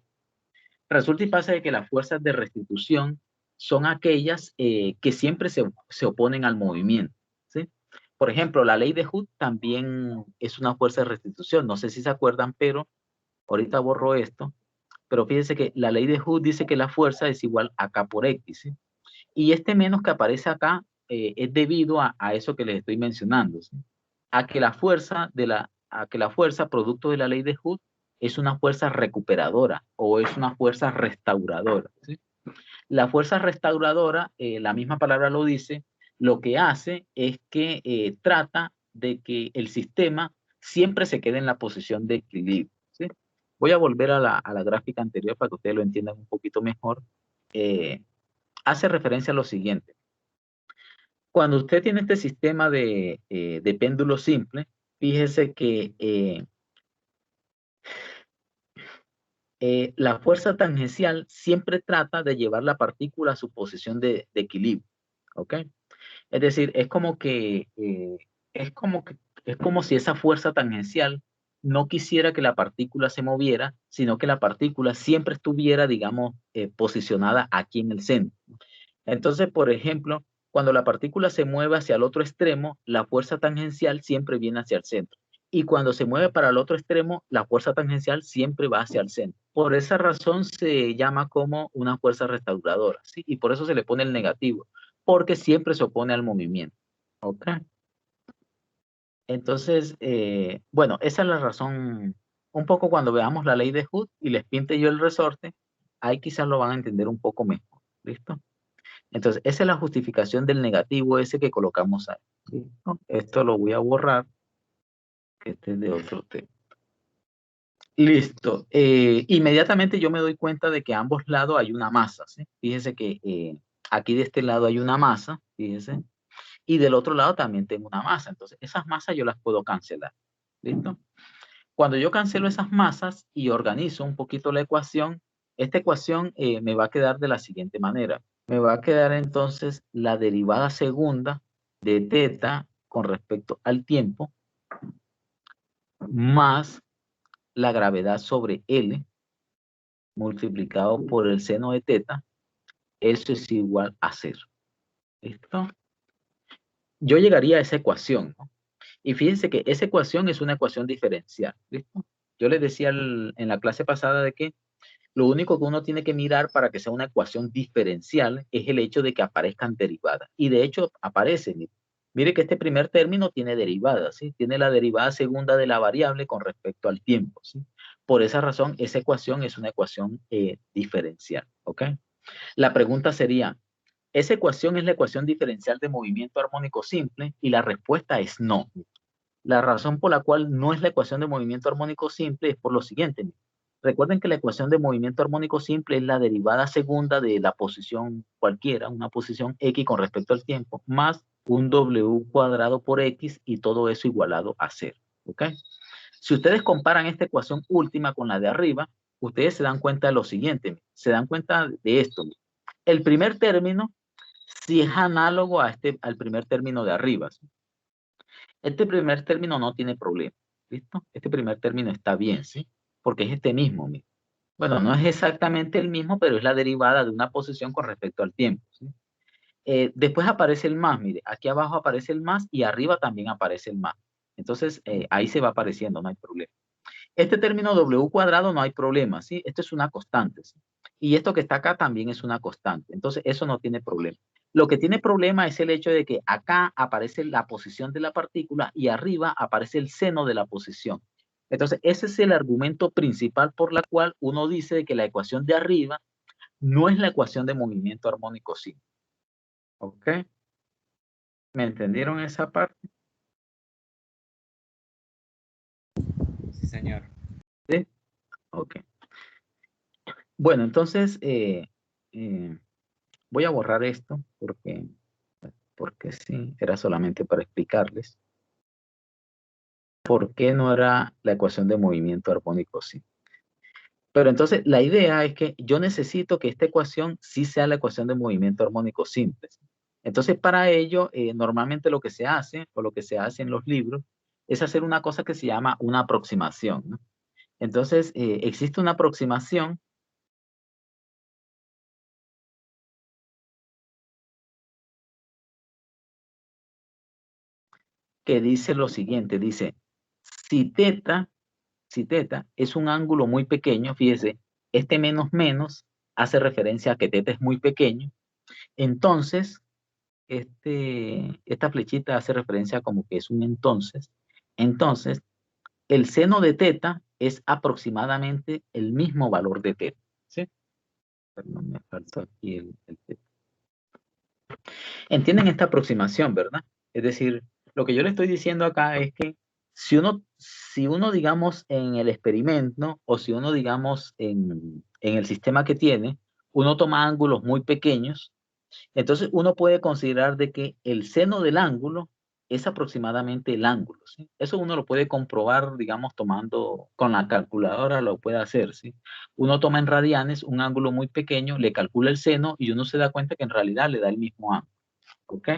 Speaker 2: Resulta y pasa de que las fuerzas de restitución son aquellas que siempre se oponen al movimiento, ¿sí? Por ejemplo, la ley de Hooke también es una fuerza de restitución. No sé si se acuerdan, pero ahorita borro esto. Pero fíjense que la ley de Hooke dice que la fuerza es igual a K por X, ¿sí? Y este menos que aparece acá es debido a eso que les estoy mencionando, ¿sí? A que la fuerza producto de la ley de Hooke es una fuerza recuperadora o es una fuerza restauradora, ¿sí? La fuerza restauradora, la misma palabra lo dice, lo que hace es que trata de que el sistema siempre se quede en la posición de equilibrio, ¿sí? Voy a volver a la gráfica anterior para que ustedes lo entiendan un poquito mejor. Hace referencia a lo siguiente. Cuando usted tiene este sistema de péndulo simple, fíjese que la fuerza tangencial siempre trata de llevar la partícula a su posición de equilibrio, ¿ok? Es decir, es como si esa fuerza tangencial no quisiera que la partícula se moviera, sino que la partícula siempre estuviera, digamos, posicionada aquí en el centro. Entonces, por ejemplo, cuando la partícula se mueve hacia el otro extremo, la fuerza tangencial siempre viene hacia el centro. Y cuando se mueve para el otro extremo, la fuerza tangencial siempre va hacia el centro. Por esa razón se llama como una fuerza restauradora, ¿sí? Y por eso se le pone el negativo, porque siempre se opone al movimiento, ¿ok? Entonces, bueno, esa es la razón. Un poco cuando veamos la ley de Hooke y les pinte yo el resorte, ahí quizás lo van a entender un poco mejor, ¿listo? Entonces, esa es la justificación del negativo ese que colocamos ahí, ¿listo? Esto lo voy a borrar. Este es de otro tema. Listo. Inmediatamente yo me doy cuenta de que a ambos lados hay una masa, ¿sí? Fíjense que aquí de este lado hay una masa, fíjense. Y del otro lado también tengo una masa. Entonces, esas masas yo las puedo cancelar. ¿Listo? Cuando yo cancelo esas masas y organizo un poquito la ecuación, esta ecuación me va a quedar de la siguiente manera. Me va a quedar entonces la derivada segunda de teta con respecto al tiempo más la gravedad sobre L multiplicado por el seno de teta. Eso es igual a 0. ¿Listo? Yo llegaría a esa ecuación, ¿no? Y fíjense que esa ecuación es una ecuación diferencial, ¿listo? Yo les decía en la clase pasada de que lo único que uno tiene que mirar para que sea una ecuación diferencial es el hecho de que aparezcan derivadas. Y de hecho aparecen. Mire que este primer término tiene derivadas, ¿sí? Tiene la derivada segunda de la variable con respecto al tiempo, ¿sí? Por esa razón, esa ecuación es una ecuación diferencial, ¿ok? La pregunta sería, ¿esa ecuación es la ecuación diferencial de movimiento armónico simple? Y la respuesta es no. La razón por la cual no es la ecuación de movimiento armónico simple es por lo siguiente. Recuerden que la ecuación de movimiento armónico simple es la derivada segunda de la posición cualquiera, una posición X con respecto al tiempo, más un W cuadrado por X y todo eso igualado a 0. ¿Ok? Si ustedes comparan esta ecuación última con la de arriba, ustedes se dan cuenta de lo siguiente. Se dan cuenta de esto. El primer término sí es análogo a al primer término de arriba, ¿sí? Este primer término no tiene problema, ¿listo? Este primer término está bien, ¿sí? Porque es este mismo. Mira. Bueno, no es exactamente el mismo, pero es la derivada de una posición con respecto al tiempo, ¿sí? Después aparece el más, mire, aquí abajo aparece el más y arriba también aparece el más. Entonces, ahí se va apareciendo, no hay problema. Este término W cuadrado no hay problema, ¿sí? Esto es una constante, ¿sí? Y esto que está acá también es una constante. Entonces, eso no tiene problema. Lo que tiene problema es el hecho de que acá aparece la posición de la partícula y arriba aparece el seno de la posición. Entonces, ese es el argumento principal por la cual uno dice de que la ecuación de arriba no es la ecuación de movimiento armónico simple. ¿Ok? ¿Me entendieron esa parte?
Speaker 6: Sí, señor.
Speaker 2: ¿Sí? Ok. Bueno, entonces voy a borrar esto porque sí, era solamente para explicarles por qué no era la ecuación de movimiento armónico simple. Pero entonces la idea es que yo necesito que esta ecuación sí sea la ecuación de movimiento armónico simple. Entonces para ello, normalmente lo que se hace, o lo que se hace en los libros, es hacer una cosa que se llama una aproximación, ¿no? Entonces existe una aproximación que dice lo siguiente, dice, si teta es un ángulo muy pequeño, fíjese, este menos menos hace referencia a que teta es muy pequeño, entonces, esta flechita hace referencia como que es un entonces, el seno de teta es aproximadamente el mismo valor de teta, ¿sí? Perdón, me faltó aquí el teta. Entienden esta aproximación, ¿verdad? Es decir, lo que yo le estoy diciendo acá es que si uno digamos, en el experimento, o si uno, digamos, en el sistema que tiene, uno toma ángulos muy pequeños, entonces uno puede considerar de que el seno del ángulo es aproximadamente el ángulo, ¿sí? Eso uno lo puede comprobar, digamos, tomando con la calculadora, lo puede hacer, ¿sí? Uno toma en radianes un ángulo muy pequeño, le calcula el seno y uno se da cuenta que en realidad le da el mismo ángulo, ¿ok?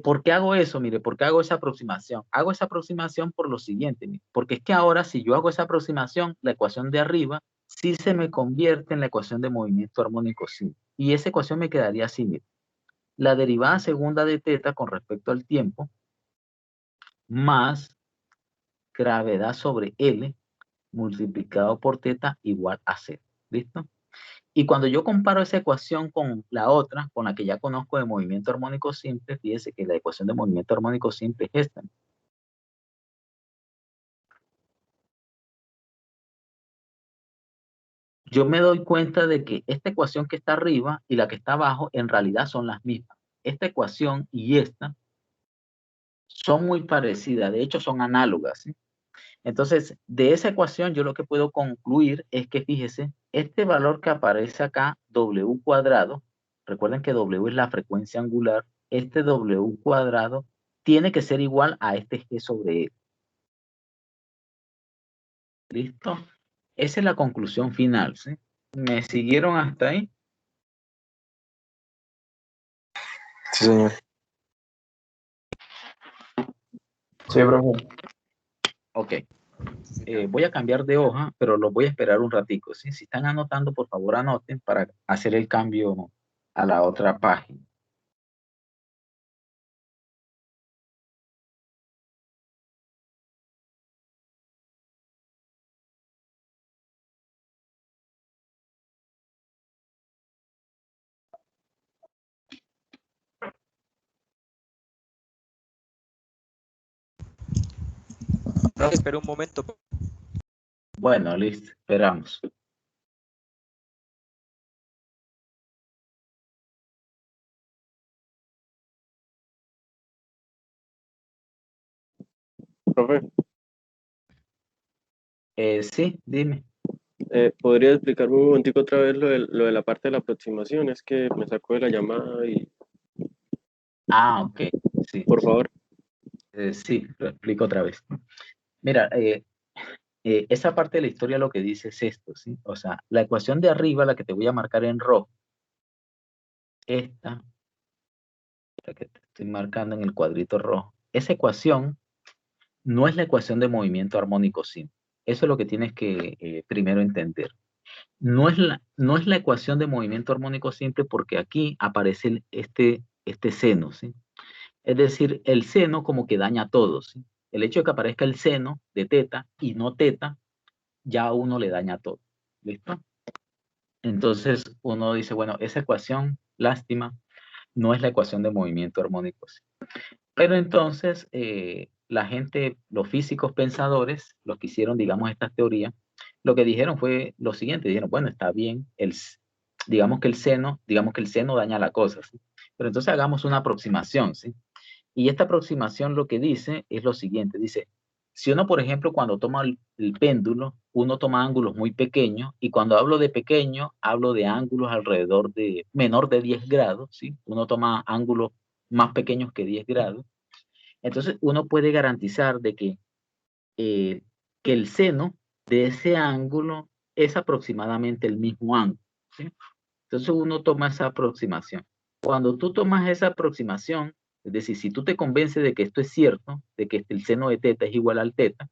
Speaker 2: ¿Por qué hago eso? Mire, ¿por qué hago esa aproximación? Hago esa aproximación por lo siguiente, mire, porque es que ahora si yo hago esa aproximación, la ecuación de arriba sí se me convierte en la ecuación de movimiento armónico simple. Y esa ecuación me quedaría así, mire. La derivada segunda de teta con respecto al tiempo más gravedad sobre L multiplicado por teta igual a 0. ¿Listo? Y cuando yo comparo esa ecuación con la otra, con la que ya conozco de movimiento armónico simple, fíjese que la ecuación de movimiento armónico simple es esta. Yo me doy cuenta de que esta ecuación que está arriba y la que está abajo en realidad son las mismas. Esta ecuación y esta son muy parecidas, de hecho son análogas, ¿sí? Entonces, de esa ecuación yo lo que puedo concluir es que, fíjese, este valor que aparece acá, W cuadrado, recuerden que W es la frecuencia angular, este W cuadrado tiene que ser igual a este G sobre E. ¿Listo? Esa es la conclusión final, ¿sí? ¿Me siguieron hasta ahí?
Speaker 23: Sí, señor. Sí, profe.
Speaker 2: Ok. Voy a cambiar de hoja, pero lo voy a esperar un ratico, ¿sí? Si están anotando, por favor anoten para hacer el cambio a la otra página.
Speaker 22: Profe, espera un momento.
Speaker 2: Bueno, listo, esperamos.
Speaker 23: Profe,
Speaker 2: Sí, dime.
Speaker 23: ¿podría explicarme un momentico otra vez lo de la parte de la aproximación? Es que me sacó de la llamada y...
Speaker 2: Ah, ok, sí.
Speaker 23: Por favor.
Speaker 2: Sí, lo explico otra vez. Mira, esa parte de la historia lo que dice es esto, ¿sí? O sea, la ecuación de arriba, la que te voy a marcar en rojo, esta, la que te estoy marcando en el cuadrito rojo, esa ecuación no es la ecuación de movimiento armónico simple. Eso es lo que tienes que primero entender. No es la ecuación de movimiento armónico simple porque aquí aparece este seno, ¿sí? Es decir, el seno como que daña a todos, ¿sí? El hecho de que aparezca el seno de teta y no teta, ya a uno le daña todo. ¿Listo? Entonces uno dice, bueno, esa ecuación, lástima, no es la ecuación de movimiento armónico simple. Pero entonces, la gente, los físicos pensadores, los que hicieron, digamos, esta teoría, lo que dijeron fue lo siguiente, dijeron, bueno, está bien, digamos que el seno daña la cosa, ¿sí? Pero entonces hagamos una aproximación, ¿sí? Y esta aproximación lo que dice es lo siguiente, dice, si uno, por ejemplo, cuando toma el péndulo, uno toma ángulos muy pequeños, y cuando hablo de pequeño, hablo de ángulos alrededor de menor de 10 grados, ¿sí? Uno toma ángulos más pequeños que 10 grados. Entonces, uno puede garantizar de que el seno de ese ángulo es aproximadamente el mismo ángulo, ¿sí? Entonces, uno toma esa aproximación. Cuando tú tomas esa aproximación, es decir, si tú te convences de que esto es cierto, de que el seno de teta es igual al teta,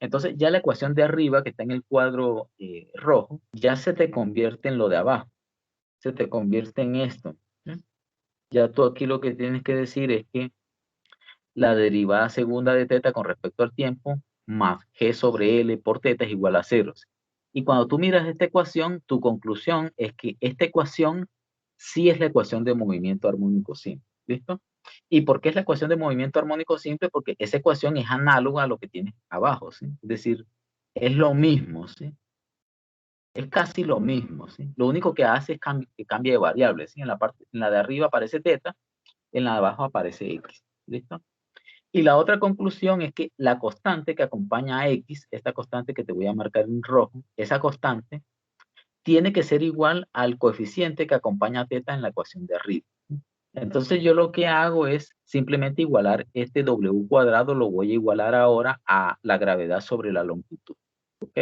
Speaker 2: entonces ya la ecuación de arriba, que está en el cuadro rojo, ya se te convierte en lo de abajo. Se te convierte en esto, ¿sí? Ya tú aquí lo que tienes que decir es que la derivada segunda de teta con respecto al tiempo más g sobre L por teta es igual a 0. Y cuando tú miras esta ecuación, tu conclusión es que esta ecuación sí es la ecuación de movimiento armónico simple. ¿Listo? ¿Y por qué es la ecuación de movimiento armónico simple? Porque esa ecuación es análoga a lo que tienes abajo, ¿sí? Es decir, es lo mismo, ¿sí? Es casi lo mismo, ¿sí? Lo único que hace es que cambia de variable, ¿sí? En la de arriba aparece teta, en la de abajo aparece x. ¿Listo? Y la otra conclusión es que la constante que acompaña a x, esta constante que te voy a marcar en rojo, esa constante tiene que ser igual al coeficiente que acompaña a teta en la ecuación de arriba. Entonces yo lo que hago es simplemente igualar este w cuadrado, lo voy a igualar ahora a la gravedad sobre la longitud. ¿Ok?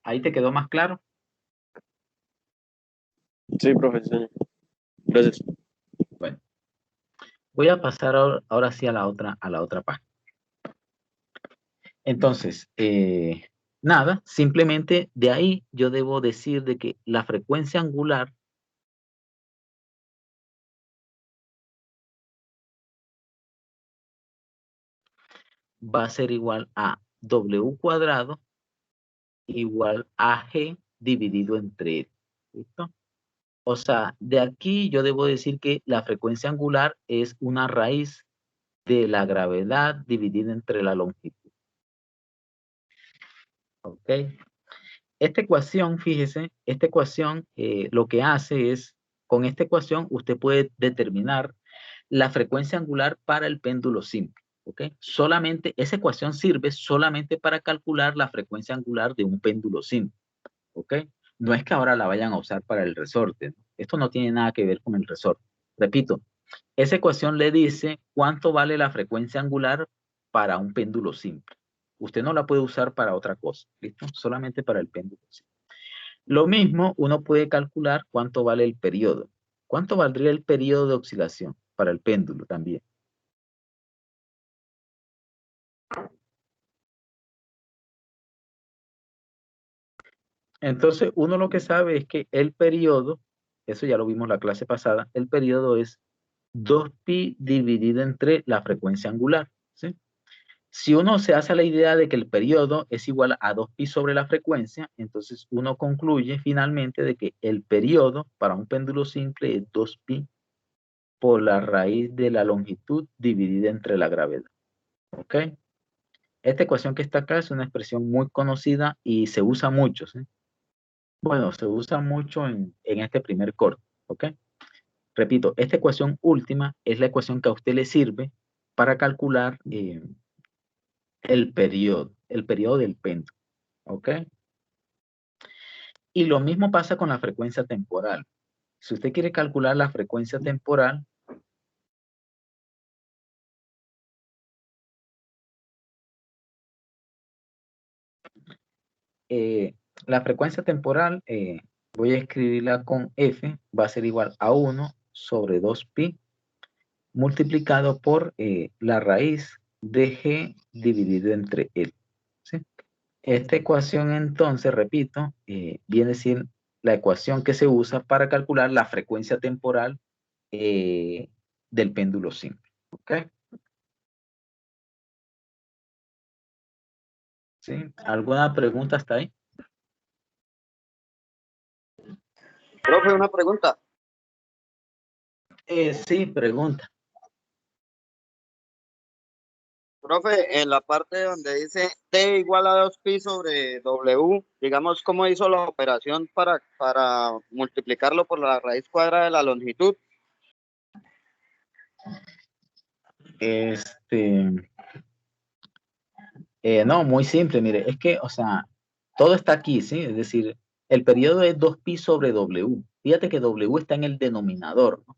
Speaker 2: ¿Ahí te quedó más claro?
Speaker 23: Sí, profesor. Gracias.
Speaker 2: Bueno, voy a pasar ahora sí a la otra página. Entonces, nada, simplemente de ahí yo debo decir de que la frecuencia angular va a ser igual a w cuadrado igual a g dividido entre L. ¿Listo? O sea, de aquí yo debo decir que la frecuencia angular es una raíz de la gravedad dividida entre la longitud. ¿Ok? Esta ecuación, fíjese, esta ecuación lo que hace es, con esta ecuación usted puede determinar la frecuencia angular para el péndulo simple. ¿Ok? Solamente, esa ecuación sirve solamente para calcular la frecuencia angular de un péndulo simple. ¿Ok? No es que ahora la vayan a usar para el resorte, ¿no? Esto no tiene nada que ver con el resorte. Repito, esa ecuación le dice cuánto vale la frecuencia angular para un péndulo simple. Usted no la puede usar para otra cosa, ¿listo? Solamente para el péndulo simple. Lo mismo, uno puede calcular cuánto vale el periodo. ¿Cuánto valdría el periodo de oscilación para el péndulo también? Entonces, uno lo que sabe es que el periodo, eso ya lo vimos la clase pasada, el periodo es 2pi dividido entre la frecuencia angular, ¿sí? Si uno se hace la idea de que el periodo es igual a 2pi sobre la frecuencia, entonces uno concluye finalmente de que el periodo para un péndulo simple es 2pi por la raíz de la longitud dividida entre la gravedad. ¿Ok? Esta ecuación que está acá es una expresión muy conocida y se usa mucho, ¿sí? Bueno, se usa mucho en este primer corte, ¿ok? Repito, esta ecuación última es la ecuación que a usted le sirve para calcular el periodo del péndulo, ¿ok? Y lo mismo pasa con la frecuencia temporal. Si usted quiere calcular la frecuencia temporal, la frecuencia temporal, voy a escribirla con F, va a ser igual a 1 sobre 2pi multiplicado por la raíz de G dividido entre L. ¿Sí? Esta ecuación entonces, repito, viene a ser la ecuación que se usa para calcular la frecuencia temporal del péndulo simple. ¿Ok? ¿Sí? ¿Alguna pregunta hasta ahí?
Speaker 10: Profe, una pregunta.
Speaker 2: Sí, pregunta.
Speaker 10: Profe, en la parte donde dice T igual a 2pi sobre W, digamos, ¿cómo hizo la operación para multiplicarlo por la raíz cuadrada de la longitud?
Speaker 2: No, muy simple, mire, es que, o sea, todo está aquí, ¿sí? Es decir, el periodo es 2pi sobre W. Fíjate que W está en el denominador, ¿no?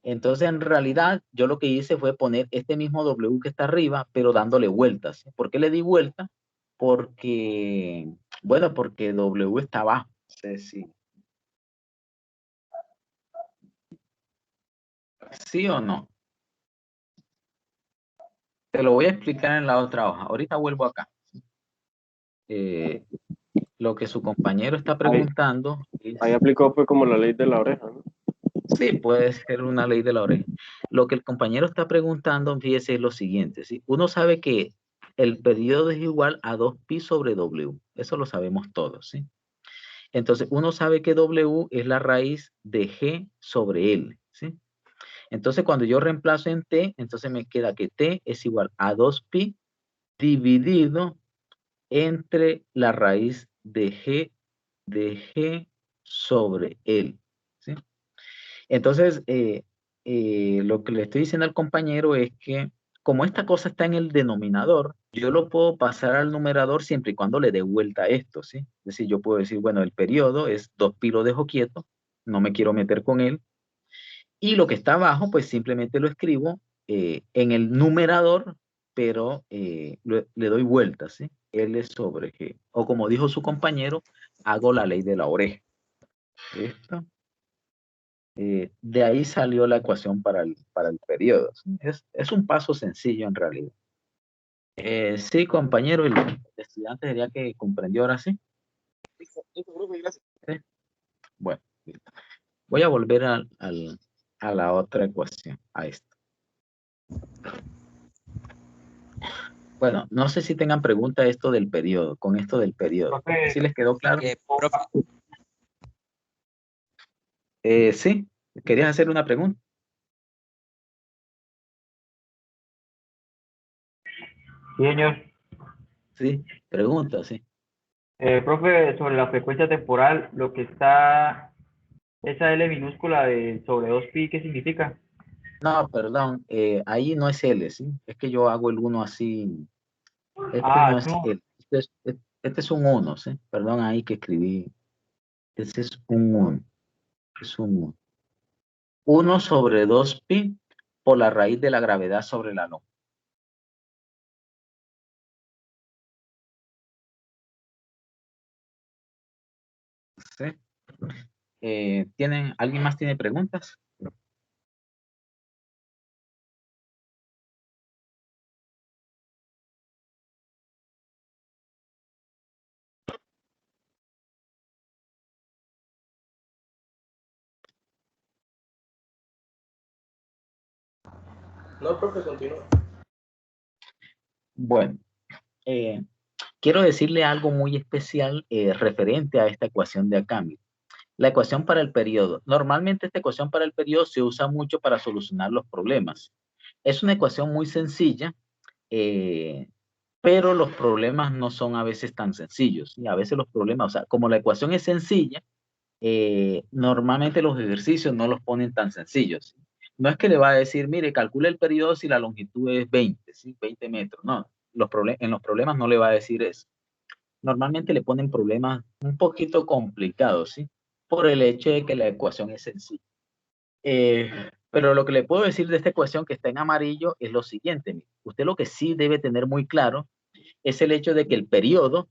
Speaker 2: Entonces, en realidad, yo lo que hice fue poner este mismo W que está arriba, pero dándole vueltas. ¿Sí? ¿Por qué le di vuelta? Porque, bueno, porque W está abajo. Sí. ¿Sí o no? Te lo voy a explicar en la otra hoja. Ahorita vuelvo acá. Lo que su compañero está preguntando
Speaker 23: Ahí aplicó fue como la ley de la oreja, ¿no?
Speaker 2: Sí, puede ser una ley de la oreja. Lo que el compañero está preguntando, fíjese, es lo siguiente, ¿sí? Uno sabe que el periodo es igual a 2pi sobre W. Eso lo sabemos todos, ¿sí? Entonces, uno sabe que W es la raíz de G sobre L, ¿sí? Entonces, cuando yo reemplazo en T, entonces me queda que T es igual a 2pi dividido entre la raíz de G sobre L, ¿sí? Entonces, lo que le estoy diciendo al compañero es que como esta cosa está en el denominador, yo lo puedo pasar al numerador siempre y cuando le dé vuelta a esto, ¿sí? Es decir, yo puedo decir, bueno, el periodo es 2pi, lo dejo quieto, no me quiero meter con él. Y lo que está abajo, pues simplemente lo escribo en el numerador, pero le doy vuelta, ¿sí? L sobre G. O como dijo su compañero, hago la ley de la oreja. ¿Listo? De ahí salió la ecuación para el periodo. Es un paso sencillo en realidad. Sí, compañero, el estudiante diría que comprendió ahora sí. Sí. Bueno, voy a volver a la otra ecuación, a esta. Bueno, no sé si tengan pregunta esto del periodo, con esto del periodo. ¿Sí les quedó claro? Sí, ¿querías hacer una pregunta?
Speaker 13: Sí, señor.
Speaker 2: Sí, pregunta, sí.
Speaker 13: Profe, sobre la frecuencia temporal, lo que está, esa L minúscula de sobre 2pi, ¿qué significa?
Speaker 2: No, perdón, ahí no es L, ¿sí? Es que yo hago el 1 así. Este no es L. Este es un 1, ¿sí? Perdón ahí que escribí. Este es un 1. Es un 1. 1 sobre 2pi por la raíz de la gravedad sobre la longitud. ¿Sí? ¿Alguien más tiene preguntas?
Speaker 16: No, profe, continúa.
Speaker 2: Bueno, quiero decirle algo muy especial referente a esta ecuación de acá. La ecuación para el periodo. Normalmente esta ecuación para el periodo se usa mucho para solucionar los problemas. Es una ecuación muy sencilla, pero los problemas no son a veces tan sencillos. Y a veces los problemas, o sea, como la ecuación es sencilla, normalmente los ejercicios no los ponen tan sencillos. No es que le va a decir, mire, calcule el periodo si la longitud es 20, ¿sí? 20 metros. No, en los problemas no le va a decir eso. Normalmente le ponen problemas un poquito complicados, ¿sí? Por el hecho de que la ecuación es sencilla. Pero lo que le puedo decir de esta ecuación que está en amarillo es lo siguiente. Usted lo que sí debe tener muy claro es el hecho de que el periodo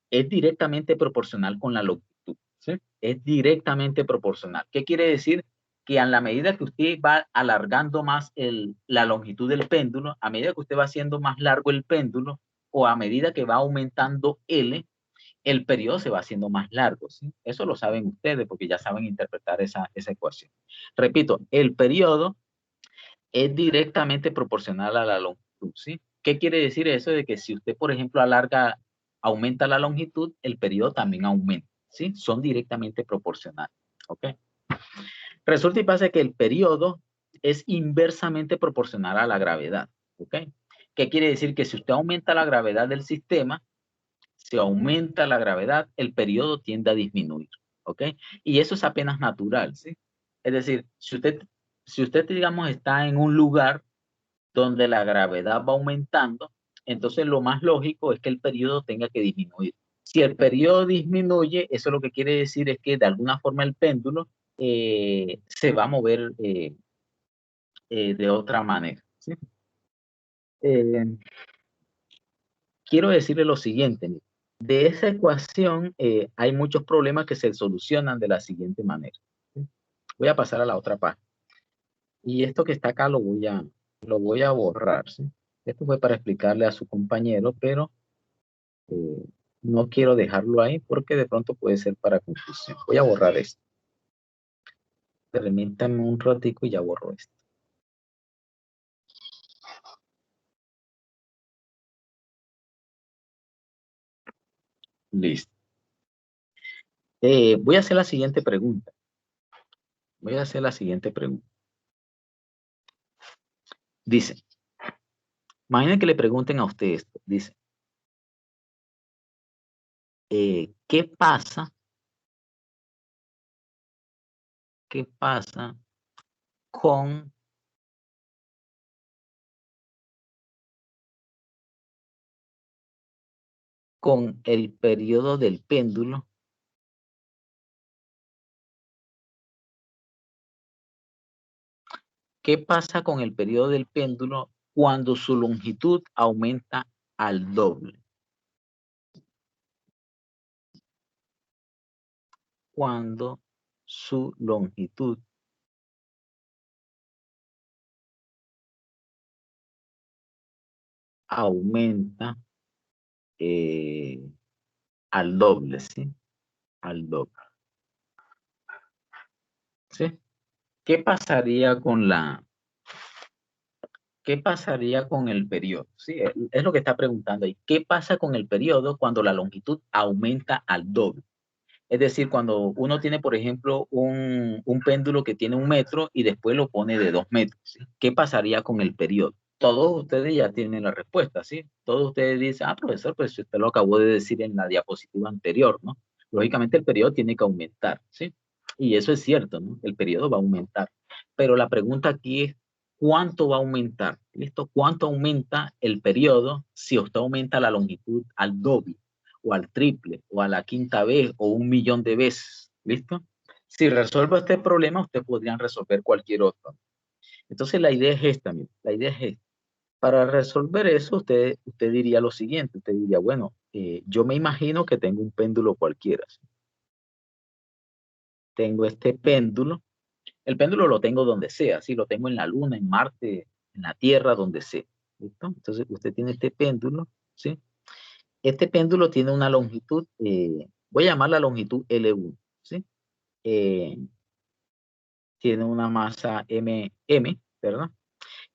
Speaker 2: es directamente proporcional con la longitud, ¿sí? Es directamente proporcional. ¿Qué quiere decir? Que a la medida que usted va alargando más la longitud del péndulo, a medida que usted va haciendo más largo el péndulo, o a medida que va aumentando L, el periodo se va haciendo más largo, ¿sí? Eso lo saben ustedes porque ya saben interpretar esa ecuación. Repito, el periodo es directamente proporcional a la longitud, ¿sí? ¿Qué quiere decir eso? De que si usted, por ejemplo, aumenta la longitud, el periodo también aumenta, ¿sí? Son directamente proporcionales, ¿ok? Resulta y pasa que el periodo es inversamente proporcional a la gravedad, ¿ok? ¿Qué quiere decir? Que si usted aumenta la gravedad del sistema, si aumenta la gravedad, el periodo tiende a disminuir, ¿ok? Y eso es apenas natural, ¿sí? Es decir, si usted, digamos, está en un lugar donde la gravedad va aumentando, entonces lo más lógico es que el periodo tenga que disminuir. Si el periodo disminuye, eso lo que quiere decir es que de alguna forma el péndulo se va a mover de otra manera, ¿sí? Quiero decirle lo siguiente, de esa ecuación hay muchos problemas que se solucionan de la siguiente manera. ¿Sí? Voy a pasar a la otra página. Y esto que está acá lo voy a borrar, ¿sí? Esto fue para explicarle a su compañero, pero no quiero dejarlo ahí porque de pronto puede ser para confusión. Voy a borrar esto. Permítanme un ratico y ya borro esto. Listo. Voy a hacer la siguiente pregunta. Dice, imaginen que le pregunten a usted esto. Dice, ¿qué pasa con el periodo del péndulo ¿Qué pasa con el periodo del péndulo cuando su longitud aumenta al doble? Cuando su longitud aumenta al doble, ¿sí? Al doble. ¿Sí? ¿Qué pasaría con el periodo? ¿Sí? Es lo que está preguntando ahí. ¿Qué pasa con el periodo cuando la longitud aumenta al doble? Es decir, cuando uno tiene, por ejemplo, un péndulo que tiene 1 metro y después lo pone de 2 metros, ¿sí? ¿Qué pasaría con el periodo? Todos ustedes ya tienen la respuesta, ¿sí? Todos ustedes dicen, profesor, pues usted lo acabó de decir en la diapositiva anterior, ¿no? Lógicamente el periodo tiene que aumentar, ¿sí? Y eso es cierto, ¿no? El periodo va a aumentar. Pero la pregunta aquí es, ¿cuánto va a aumentar? ¿Listo? ¿Cuánto aumenta el periodo si usted aumenta la longitud al doble, o al triple, o a la quinta vez, o 1.000.000 de veces? ¿Listo? Si resuelve este problema, usted podría resolver cualquier otro. Entonces la idea es esta, mira, la idea es esta. Para resolver eso, usted diría lo siguiente, usted diría, bueno, yo me imagino que tengo un péndulo cualquiera, ¿sí? Tengo este péndulo, el péndulo lo tengo donde sea, ¿sí? Lo tengo en la Luna, en Marte, en la Tierra, donde sea, ¿listo? Entonces usted tiene este péndulo, ¿sí? Este péndulo tiene una longitud, voy a llamar la longitud L1, ¿sí? Tiene una masa m, ¿verdad?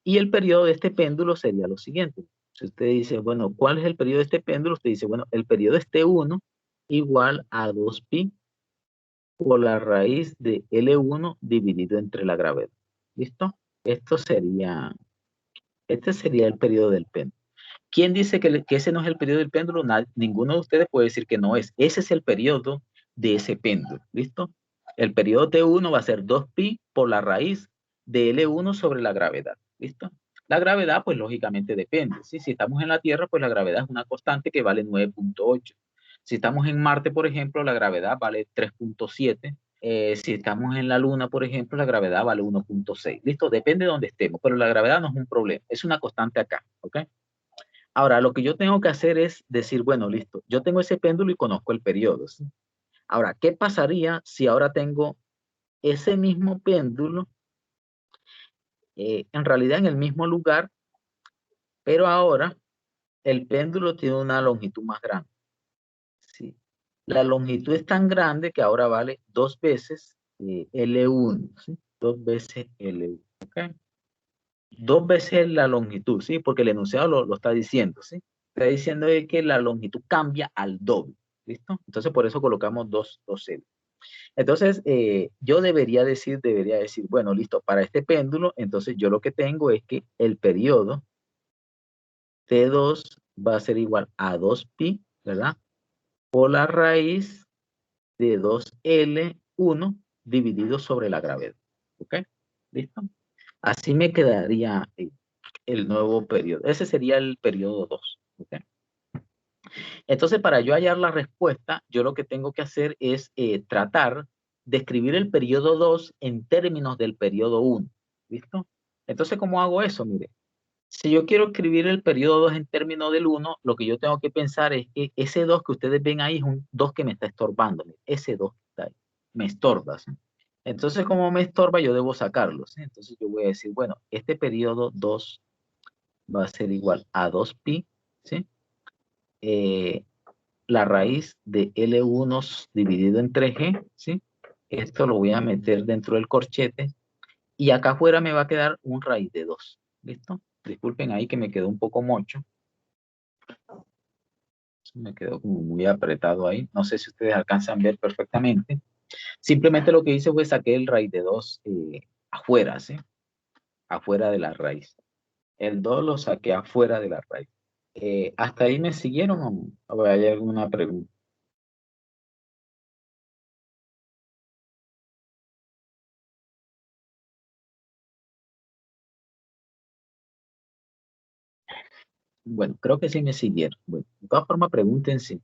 Speaker 2: Y el periodo de este péndulo sería lo siguiente. Si usted dice, bueno, ¿cuál es el periodo de este péndulo? Usted dice, bueno, el periodo es T1 igual a 2pi por la raíz de L1 dividido entre la gravedad. ¿Listo? Este sería el periodo del péndulo. ¿Quién dice que ese no es el periodo del péndulo? Ninguno de ustedes puede decir que no es. Ese es el periodo de ese péndulo. ¿Listo? El periodo T1 va a ser 2pi por la raíz de L1 sobre la gravedad. ¿Listo? La gravedad, pues lógicamente depende. ¿Sí? Si estamos en la Tierra, pues la gravedad es una constante que vale 9.8. Si estamos en Marte, por ejemplo, la gravedad vale 3.7. Si estamos en la Luna, por ejemplo, la gravedad vale 1.6. ¿Listo? Depende de dónde estemos, pero la gravedad no es un problema. Es una constante acá. ¿Ok? Ahora, lo que yo tengo que hacer es decir, bueno, listo, yo tengo ese péndulo y conozco el periodo, ¿sí? Ahora, ¿qué pasaría si ahora tengo ese mismo péndulo, en realidad en el mismo lugar, pero ahora el péndulo tiene una longitud más grande? ¿Sí? La longitud es tan grande que ahora vale 2 veces L1, ¿sí? 2 veces L1, ¿ok? 2 veces la longitud, ¿sí? Porque el enunciado lo está diciendo, ¿sí? Está diciendo que la longitud cambia al doble, ¿listo? Entonces por eso colocamos 2L. Entonces, yo debería decir, bueno, listo, para este péndulo, entonces yo lo que tengo es que el periodo T2 va a ser igual a 2pi, ¿verdad? Por la raíz de 2L1 dividido sobre la gravedad. ¿Ok? ¿Listo? Así me quedaría el nuevo periodo. Ese sería el periodo 2. ¿Ok? Entonces, para yo hallar la respuesta, yo lo que tengo que hacer es tratar de escribir el periodo 2 en términos del periodo 1. ¿Listo? Entonces, ¿cómo hago eso? Mire, si yo quiero escribir el periodo 2 en términos del 1, lo que yo tengo que pensar es que ese 2 que ustedes ven ahí es un 2 que me está estorbando. Ese 2 que está ahí me estorba. ¿Sí? Entonces, como me estorba, yo debo sacarlo. ¿Sí? Entonces, yo voy a decir, bueno, este periodo 2 va a ser igual a 2pi, ¿sí? La raíz de L1 dividido entre G, ¿sí? Esto lo voy a meter dentro del corchete y acá afuera me va a quedar un raíz de 2. ¿Listo? Disculpen ahí que me quedó un poco mocho. Me quedó como muy apretado ahí. No sé si ustedes alcanzan a ver perfectamente. Simplemente lo que hice fue saqué el raíz de 2 afuera, ¿sí? Afuera de la raíz. El 2 lo saqué afuera de la raíz. ¿Hasta ahí me siguieron o hay alguna pregunta? Bueno, creo que sí me siguieron. Bueno, de todas formas, pregúntense.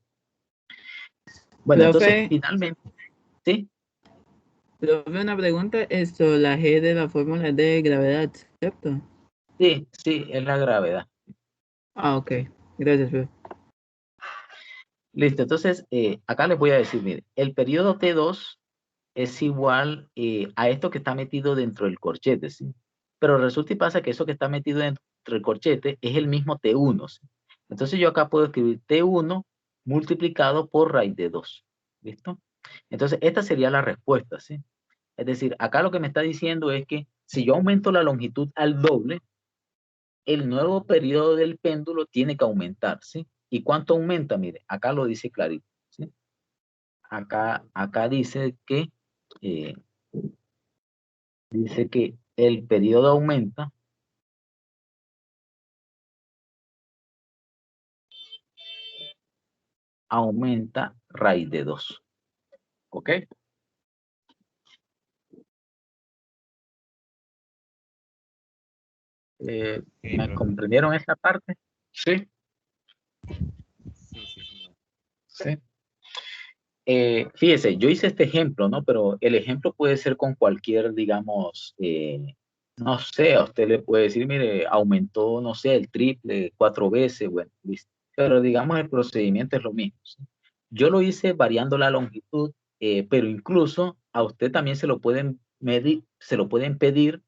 Speaker 2: Bueno, entonces,
Speaker 7: Profe,
Speaker 2: finalmente, ¿sí?
Speaker 7: profe, una pregunta, la G de la fórmula de gravedad, ¿cierto?
Speaker 2: Sí, sí, es la gravedad.
Speaker 7: Ah, ok. Gracias, profe.
Speaker 2: Listo, entonces, acá les voy a decir, mire, el periodo T2 es igual a esto que está metido dentro del corchete, ¿sí? Pero resulta y pasa que eso que está metido dentro del corchete es el mismo T1, ¿sí? Entonces yo acá puedo escribir T1 multiplicado por raíz de 2, ¿listo? Entonces esta sería la respuesta, ¿sí? Es decir, acá lo que me está diciendo es que si yo aumento la longitud al doble, el nuevo periodo del péndulo tiene que aumentar, ¿sí? ¿Y cuánto aumenta? Mire, acá lo dice clarito, ¿sí? Acá dice que el periodo aumenta raíz de 2. ¿Ok? ¿Me comprendieron esta parte? Sí. Sí. Fíjese, yo hice este ejemplo, ¿no? Pero el ejemplo puede ser con cualquier, digamos, no sé, a usted le puede decir, mire, aumentó, no sé, el triple 4 veces, bueno, listo. Pero digamos, el procedimiento es lo mismo, ¿sí? Yo lo hice variando la longitud, pero incluso a usted también se lo pueden medir, se lo pueden pedir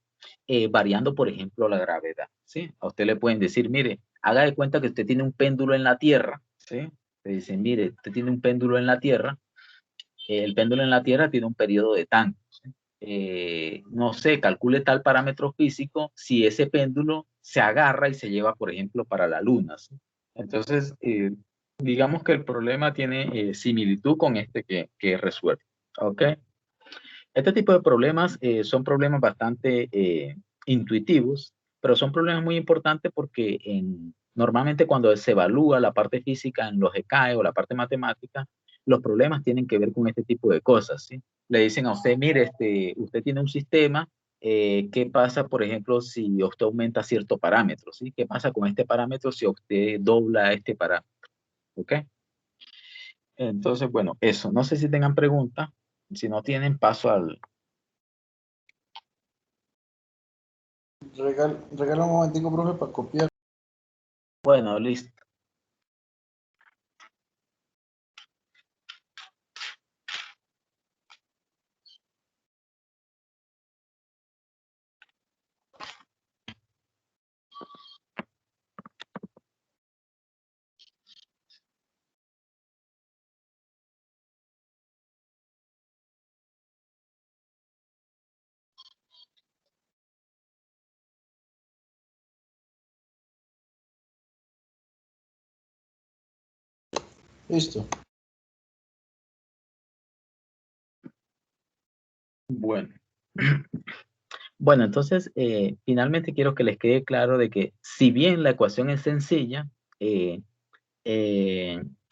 Speaker 2: variando, por ejemplo, la gravedad, ¿sí? A usted le pueden decir, mire, haga de cuenta que usted tiene un péndulo en la Tierra, ¿sí? Le dicen, mire, usted tiene un péndulo en la Tierra, el péndulo en la Tierra tiene un periodo de tanto. No sé, calcule tal parámetro físico si ese péndulo se agarra y se lleva, por ejemplo, para la Luna, ¿sí? Entonces, digamos que el problema tiene similitud con este que resuelve. ¿Ok? Este tipo de problemas son problemas bastante intuitivos, pero son problemas muy importantes porque normalmente cuando se evalúa la parte física en los ECAE o la parte matemática, los problemas tienen que ver con este tipo de cosas, ¿sí? Le dicen a usted, mire, usted tiene un sistema, ¿qué pasa, por ejemplo, si usted aumenta cierto parámetro, ¿sí? ¿Qué pasa con este parámetro si usted dobla este parámetro? ¿Ok? Entonces, bueno, eso. No sé si tengan preguntas. Si no tienen, paso al...
Speaker 18: Regala un momentico, profe, para copiar.
Speaker 2: Bueno, listo.
Speaker 18: Listo.
Speaker 2: Bueno. Bueno, entonces, finalmente quiero que les quede claro de que si bien la ecuación es sencilla,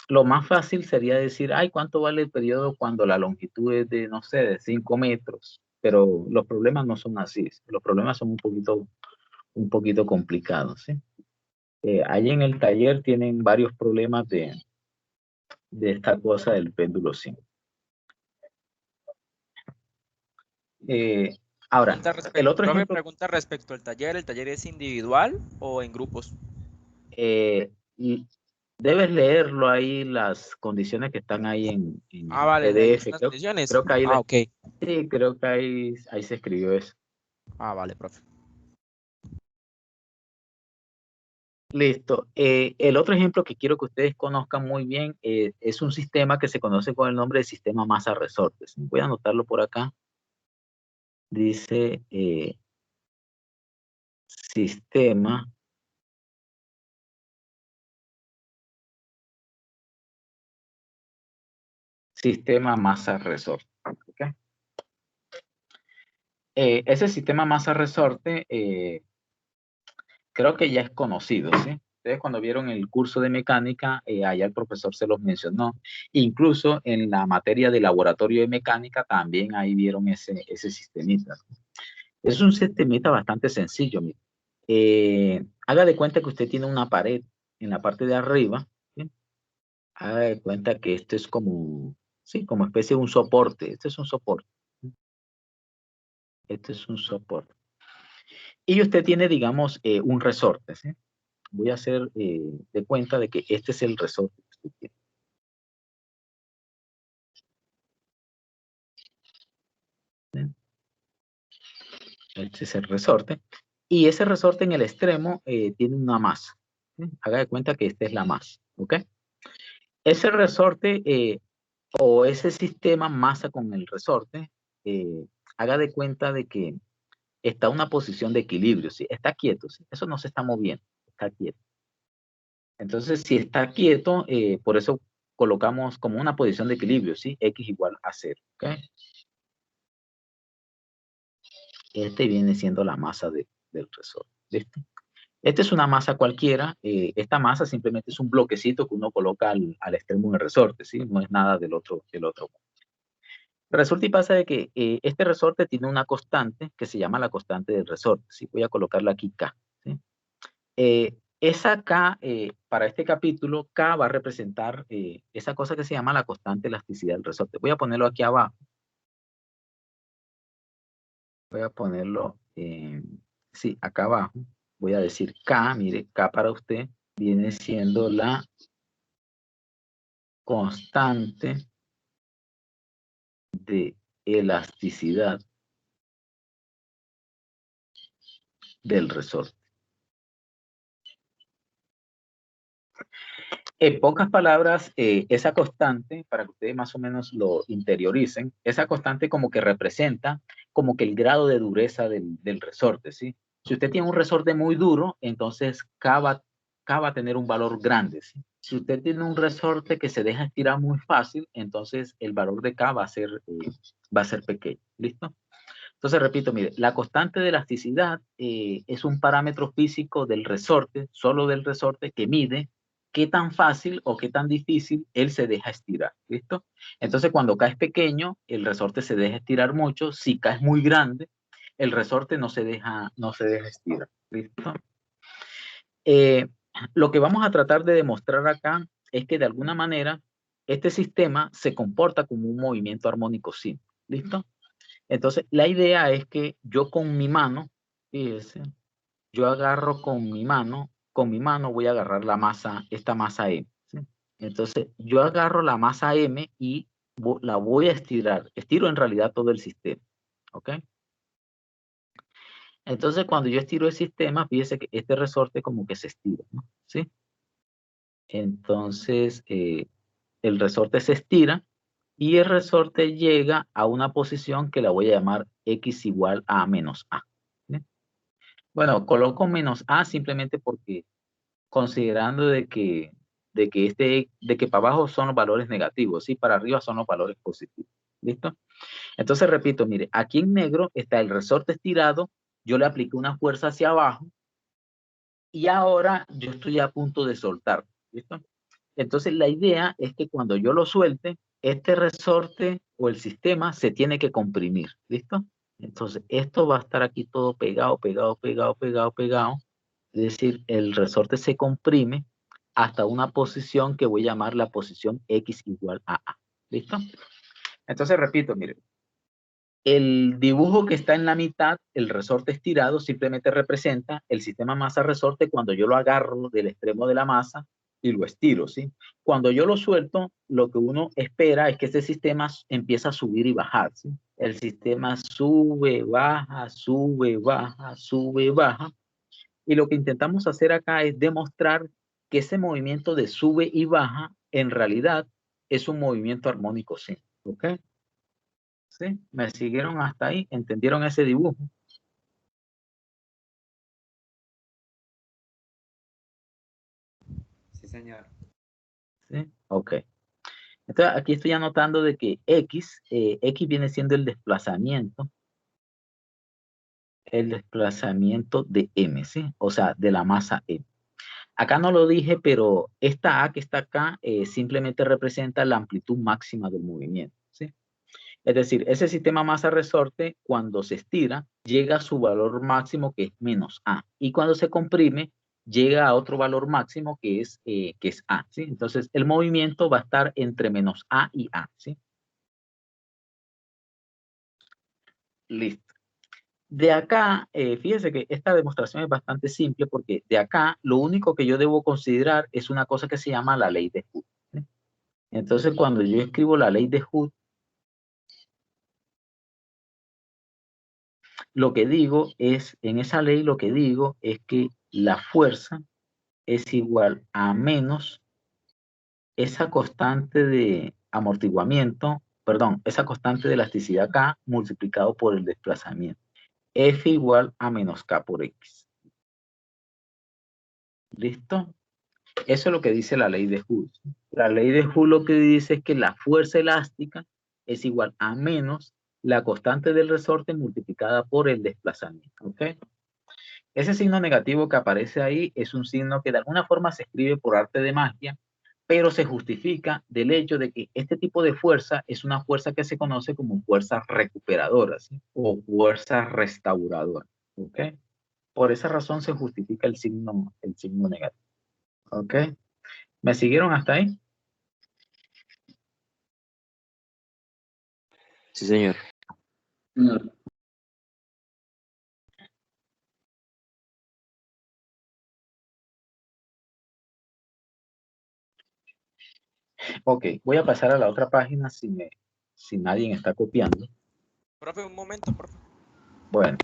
Speaker 2: lo más fácil sería decir, ay, ¿cuánto vale el periodo cuando la longitud es de, no sé, de 5 metros? Pero los problemas no son así. Los problemas son un poquito complicados, ¿sí? Ahí en el taller tienen varios problemas de esta cosa del péndulo simple. Ahora, el otro ejemplo...
Speaker 22: Pregunta respecto al taller. ¿El taller es individual o en grupos?
Speaker 2: Y debes leerlo ahí, las condiciones que están ahí en
Speaker 22: vale,
Speaker 2: PDF.
Speaker 22: las condiciones.
Speaker 2: Creo que ahí,
Speaker 22: ok.
Speaker 2: Sí, creo que ahí se escribió eso.
Speaker 22: Vale, profe.
Speaker 2: Listo. El otro ejemplo que quiero que ustedes conozcan muy bien es un sistema que se conoce con el nombre de sistema masa-resortes. Voy a anotarlo por acá. Dice sistema masa-resorte. ¿Okay? Ese sistema masa-resorte creo que ya es conocido, ¿sí? Ustedes cuando vieron el curso de mecánica, allá el profesor se los mencionó. Incluso en la materia de laboratorio de mecánica también ahí vieron ese sistemita. Es un sistemita bastante sencillo. Haga de cuenta que usted tiene una pared en la parte de arriba, ¿sí? Haga de cuenta que esto es como, sí, como especie de un soporte. Este es un soporte. Este es un soporte. Y usted tiene, digamos, un resorte, ¿sí? Voy a hacer de cuenta de que este es el resorte que usted tiene. ¿Sí? Este es el resorte. Y ese resorte en el extremo tiene una masa. ¿Sí? Haga de cuenta que esta es la masa. ¿Ok? Ese resorte o ese sistema masa con el resorte, haga de cuenta de que está en una posición de equilibrio. ¿Sí? Está quieto. ¿Sí? Eso no se está moviendo. Está quieto. Entonces, si está quieto, por eso colocamos como una posición de equilibrio, ¿sí? X igual a 0, ¿ok? Este viene siendo la masa del resorte, ¿listo? Esta es una masa cualquiera. Esta masa simplemente es un bloquecito que uno coloca al extremo del resorte, ¿sí? No es nada del otro. Resulta y pasa de que este resorte tiene una constante que se llama la constante del resorte, ¿sí? Voy a colocarla aquí K, ¿sí? Esa K, para este capítulo, K va a representar esa cosa que se llama la constante elasticidad del resorte. Voy a ponerlo aquí abajo. Voy a ponerlo, sí, acá abajo. Voy a decir K, mire, K para usted viene siendo la constante de elasticidad del resorte. En pocas palabras, esa constante, para que ustedes más o menos lo interioricen, esa constante como que representa como que el grado de dureza del resorte, ¿sí? Si usted tiene un resorte muy duro, entonces K va a tener un valor grande, ¿sí? Si usted tiene un resorte que se deja estirar muy fácil, entonces el valor de K va a ser pequeño, ¿listo? Entonces, repito, mire, la constante de elasticidad es un parámetro físico del resorte, solo del resorte, que mide qué tan fácil o qué tan difícil él se deja estirar, ¿listo? Entonces, cuando K es pequeño, el resorte se deja estirar mucho. Si K es muy grande, el resorte no se deja estirar, ¿listo? Lo que vamos a tratar de demostrar acá es que de alguna manera este sistema se comporta como un movimiento armónico simple, ¿listo? Entonces, la idea es que yo con mi mano, fíjense, yo agarro con mi mano voy a agarrar la masa, esta masa M, ¿sí? Entonces, yo agarro la masa M y la voy a estirar. Estiro en realidad todo el sistema, ¿ok? Entonces, cuando yo estiro el sistema, fíjense que este resorte como que se estira, ¿no? ¿Sí? Entonces, el resorte se estira y el resorte llega a una posición que la voy a llamar X igual a menos A. ¿Sí? Bueno, coloco menos A simplemente porque considerando de que para abajo son los valores negativos y para arriba son los valores positivos. ¿Listo? Entonces, repito, mire, aquí en negro está el resorte estirado, yo le apliqué una fuerza hacia abajo y ahora yo estoy a punto de soltar, ¿listo? Entonces, la idea es que cuando yo lo suelte, este resorte o el sistema se tiene que comprimir, ¿listo? Entonces, esto va a estar aquí todo pegado, pegado, pegado, pegado, pegado. Es decir, el resorte se comprime hasta una posición que voy a llamar la posición X igual a A. ¿Listo? Entonces, repito, miren. El dibujo que está en la mitad, el resorte estirado, simplemente representa el sistema masa-resorte cuando yo lo agarro del extremo de la masa y lo estiro, ¿sí? Cuando yo lo suelto, lo que uno espera es que este sistema empieza a subir y bajar, ¿sí? El sistema sube, baja, sube, baja, sube, baja. Y lo que intentamos hacer acá es demostrar que ese movimiento de sube y baja en realidad es un movimiento armónico simple, ¿ok? ¿Sí? ¿Me siguieron hasta ahí? ¿Entendieron ese dibujo?
Speaker 6: Sí, señor.
Speaker 2: ¿Sí? Ok. Entonces aquí estoy anotando de que X viene siendo el desplazamiento de M, ¿sí? O sea, de la masa M. Acá no lo dije, pero esta A que está acá simplemente representa la amplitud máxima del movimiento, ¿sí? Es decir, ese sistema masa-resorte, cuando se estira, llega a su valor máximo, que es menos A. Y cuando se comprime, llega a otro valor máximo, que es A, ¿sí? Entonces, el movimiento va a estar entre menos A y A, ¿sí? Listo. De acá, fíjense que esta demostración es bastante simple, porque de acá, lo único que yo debo considerar es una cosa que se llama la ley de Hooke, ¿sí? Entonces, cuando yo escribo la ley de Hooke, lo que digo es, en esa ley lo que digo es que la fuerza es igual a menos esa constante de amortiguamiento, perdón, esa constante de elasticidad K multiplicado por el desplazamiento. F igual a menos K por X. ¿Listo? Eso es lo que dice la ley de Joule. La ley de Joule lo que dice es que la fuerza elástica es igual a menos la constante del resorte multiplicada por el desplazamiento. ¿Ok? Ese signo negativo que aparece ahí es un signo que de alguna forma se escribe por arte de magia, pero se justifica del hecho de que este tipo de fuerza es una fuerza que se conoce como fuerza recuperadora, ¿sí? O fuerza restauradora. ¿Ok? Por esa razón se justifica el signo negativo. ¿Ok? ¿Me siguieron hasta ahí?
Speaker 3: Sí, señor.
Speaker 2: Ok, voy a pasar a la otra página si nadie está copiando.
Speaker 22: Profe, un momento, profe.
Speaker 2: Bueno.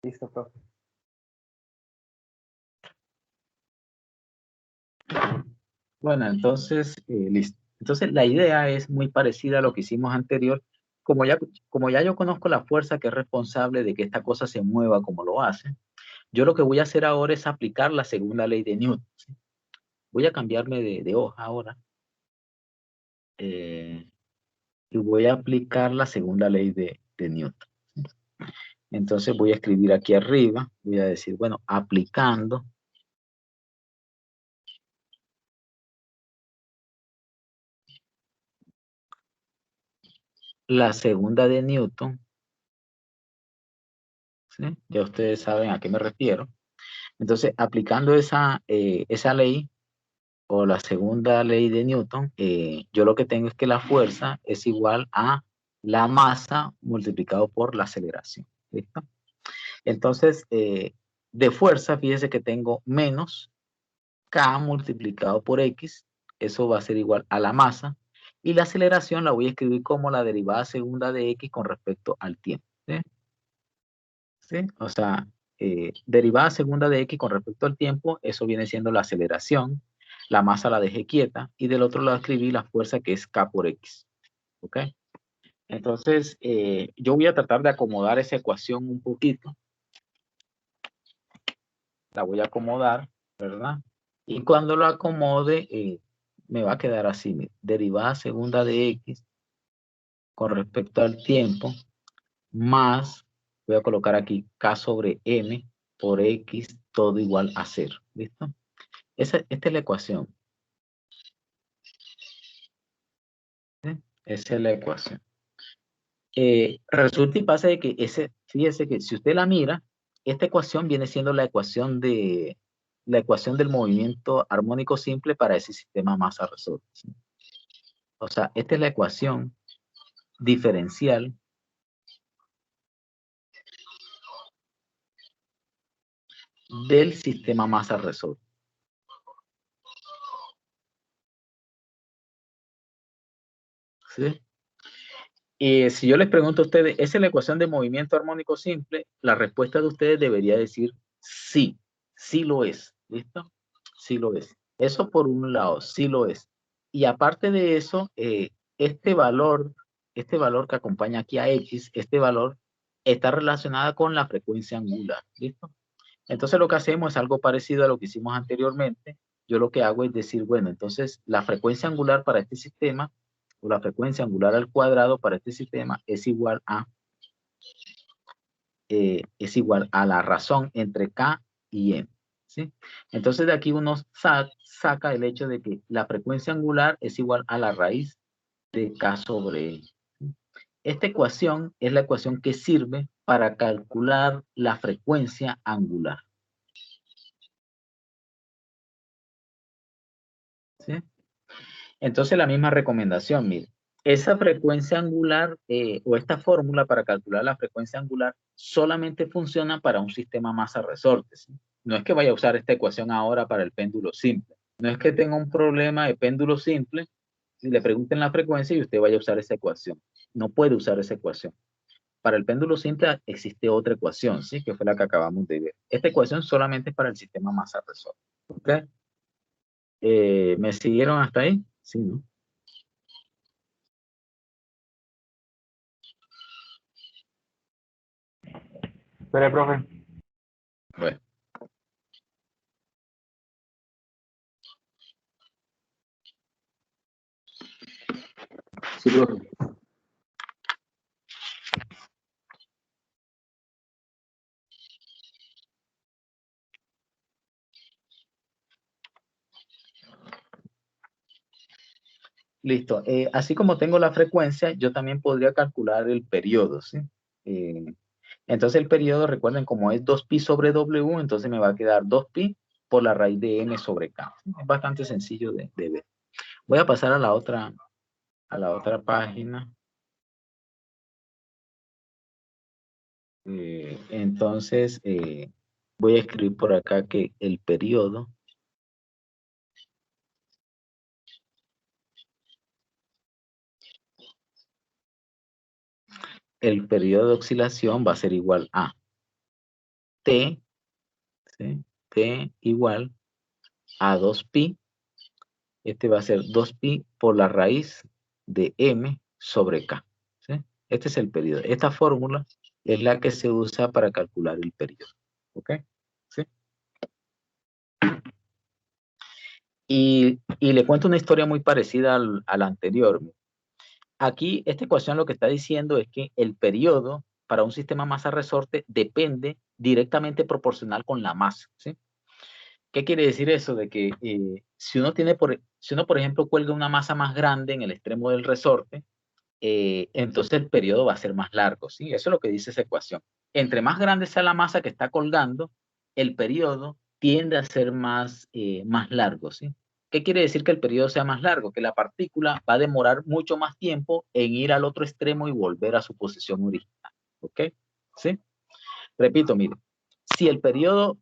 Speaker 13: Listo, profe.
Speaker 2: Bueno, entonces, listo. Entonces, la idea es muy parecida a lo que hicimos anterior. Como ya yo conozco la fuerza que es responsable de que esta cosa se mueva como lo hace, yo lo que voy a hacer ahora es aplicar la segunda ley de Newton, ¿sí? Voy a cambiarme de hoja ahora. Y voy a aplicar la segunda ley de Newton. Entonces voy a escribir aquí arriba, voy a decir, bueno, aplicando la segunda de Newton, ¿sí? Ya ustedes saben a qué me refiero. Entonces, aplicando esa ley, o la segunda ley de Newton, yo lo que tengo es que la fuerza es igual a la masa multiplicado por la aceleración. ¿Listo? Entonces, de fuerza, fíjese que tengo menos K multiplicado por X, eso va a ser igual a la masa, y la aceleración la voy a escribir como la derivada segunda de X con respecto al tiempo. ¿Sí? ¿Sí? O sea, derivada segunda de X con respecto al tiempo, eso viene siendo la aceleración, la masa la dejé quieta, y del otro lado escribí la fuerza que es K por X. ¿Ok? Entonces, yo voy a tratar de acomodar esa ecuación un poquito. La voy a acomodar, ¿verdad? Y cuando lo acomode, me va a quedar así, mire, derivada segunda de X con respecto al tiempo, más, voy a colocar aquí K sobre M por X, todo igual a 0. ¿Listo? Esta es la ecuación. ¿Sí? Esa es la ecuación. Resulta y pasa de que fíjese que si usted la mira, esta ecuación viene siendo la ecuación del movimiento armónico simple para ese sistema masa-resorte. ¿Sí? O sea, esta es la ecuación diferencial del sistema masa-resorte. ¿Sí? Si yo les pregunto a ustedes, ¿esa es la ecuación de movimiento armónico simple? La respuesta de ustedes debería decir sí, sí lo es. ¿Listo? Sí lo es. Eso por un lado, sí lo es. Y aparte de eso, este valor que acompaña aquí a X, este valor está relacionado con la frecuencia angular. ¿Listo? Entonces lo que hacemos es algo parecido a lo que hicimos anteriormente. Yo lo que hago es decir, bueno, entonces la frecuencia angular para este sistema, o la frecuencia angular al cuadrado para este sistema es igual a la razón entre K y M. ¿Sí? Entonces de aquí uno saca el hecho de que la frecuencia angular es igual a la raíz de K sobre M. Esta ecuación es la ecuación que sirve para calcular la frecuencia angular. ¿Sí? Entonces la misma recomendación, mire, esa frecuencia angular o esta fórmula para calcular la frecuencia angular solamente funciona para un sistema masa-resorte. ¿Sí? No es que vaya a usar esta ecuación ahora para el péndulo simple. No es que tenga un problema de péndulo simple, si le pregunten la frecuencia y usted vaya a usar esa ecuación. No puede usar esa ecuación. Para el péndulo simple existe otra ecuación, ¿sí? Que fue la que acabamos de ver. Esta ecuación solamente es para el sistema masa-resorte. ¿Ok? ¿Me siguieron hasta ahí? Sí, ¿no?
Speaker 13: Espere, profe.
Speaker 2: Bueno.
Speaker 20: Sí, profe.
Speaker 2: Listo. Así como tengo la frecuencia, yo también podría calcular el periodo, ¿sí? Entonces el periodo, recuerden, como es 2pi sobre W, entonces me va a quedar 2pi por la raíz de M sobre K. Es bastante sencillo de ver. Voy a pasar a la otra página. Entonces, voy a escribir por acá que el periodo de oscilación va a ser igual a T, ¿sí? T igual a 2pi. Este va a ser 2pi por la raíz de M sobre K. ¿Sí? Este es el periodo. Esta fórmula es la que se usa para calcular el periodo. ¿Ok? ¿Sí? Y le cuento una historia muy parecida a la anterior. Aquí, esta ecuación lo que está diciendo es que el periodo para un sistema masa-resorte depende directamente proporcional con la masa. ¿Sí? ¿Qué quiere decir eso? De que si uno, por ejemplo, cuelga una masa más grande en el extremo del resorte, entonces el periodo va a ser más largo. ¿Sí? Eso es lo que dice esa ecuación. Entre más grande sea la masa que está colgando, el periodo tiende a ser más largo. ¿Sí? ¿Qué quiere decir que el periodo sea más largo? Que la partícula va a demorar mucho más tiempo en ir al otro extremo y volver a su posición original. ¿Ok? ¿Sí? Repito, mire, si el periodo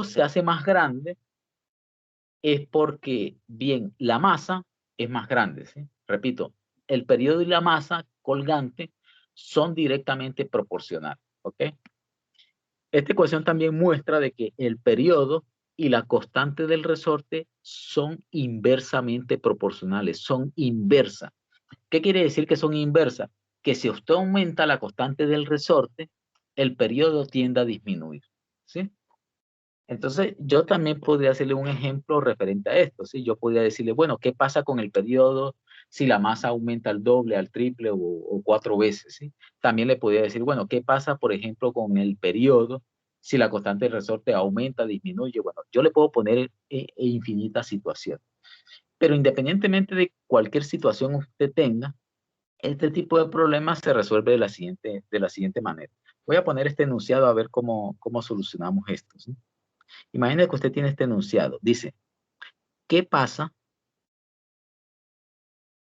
Speaker 2: se hace más grande, es porque, bien, la masa es más grande, ¿sí? Repito, el periodo y la masa colgante son directamente proporcionales, ¿ok? Esta ecuación también muestra de que el periodo y la constante del resorte son inversamente proporcionales, son inversas. ¿Qué quiere decir que son inversas? Que si usted aumenta la constante del resorte, el periodo tiende a disminuir, ¿sí? Entonces, yo también podría hacerle un ejemplo referente a esto, ¿sí? Yo podría decirle, bueno, ¿qué pasa con el periodo si la masa aumenta al doble, al triple o 4 veces, ¿sí? También le podría decir, bueno, ¿qué pasa, por ejemplo, con el periodo si la constante de resorte aumenta, disminuye? Bueno, yo le puedo poner infinitas situaciones. Pero independientemente de cualquier situación usted tenga, este tipo de problemas se resuelve de la siguiente manera. Voy a poner este enunciado a ver cómo solucionamos esto, ¿sí? Imagine que usted tiene este enunciado. Dice, ¿qué pasa?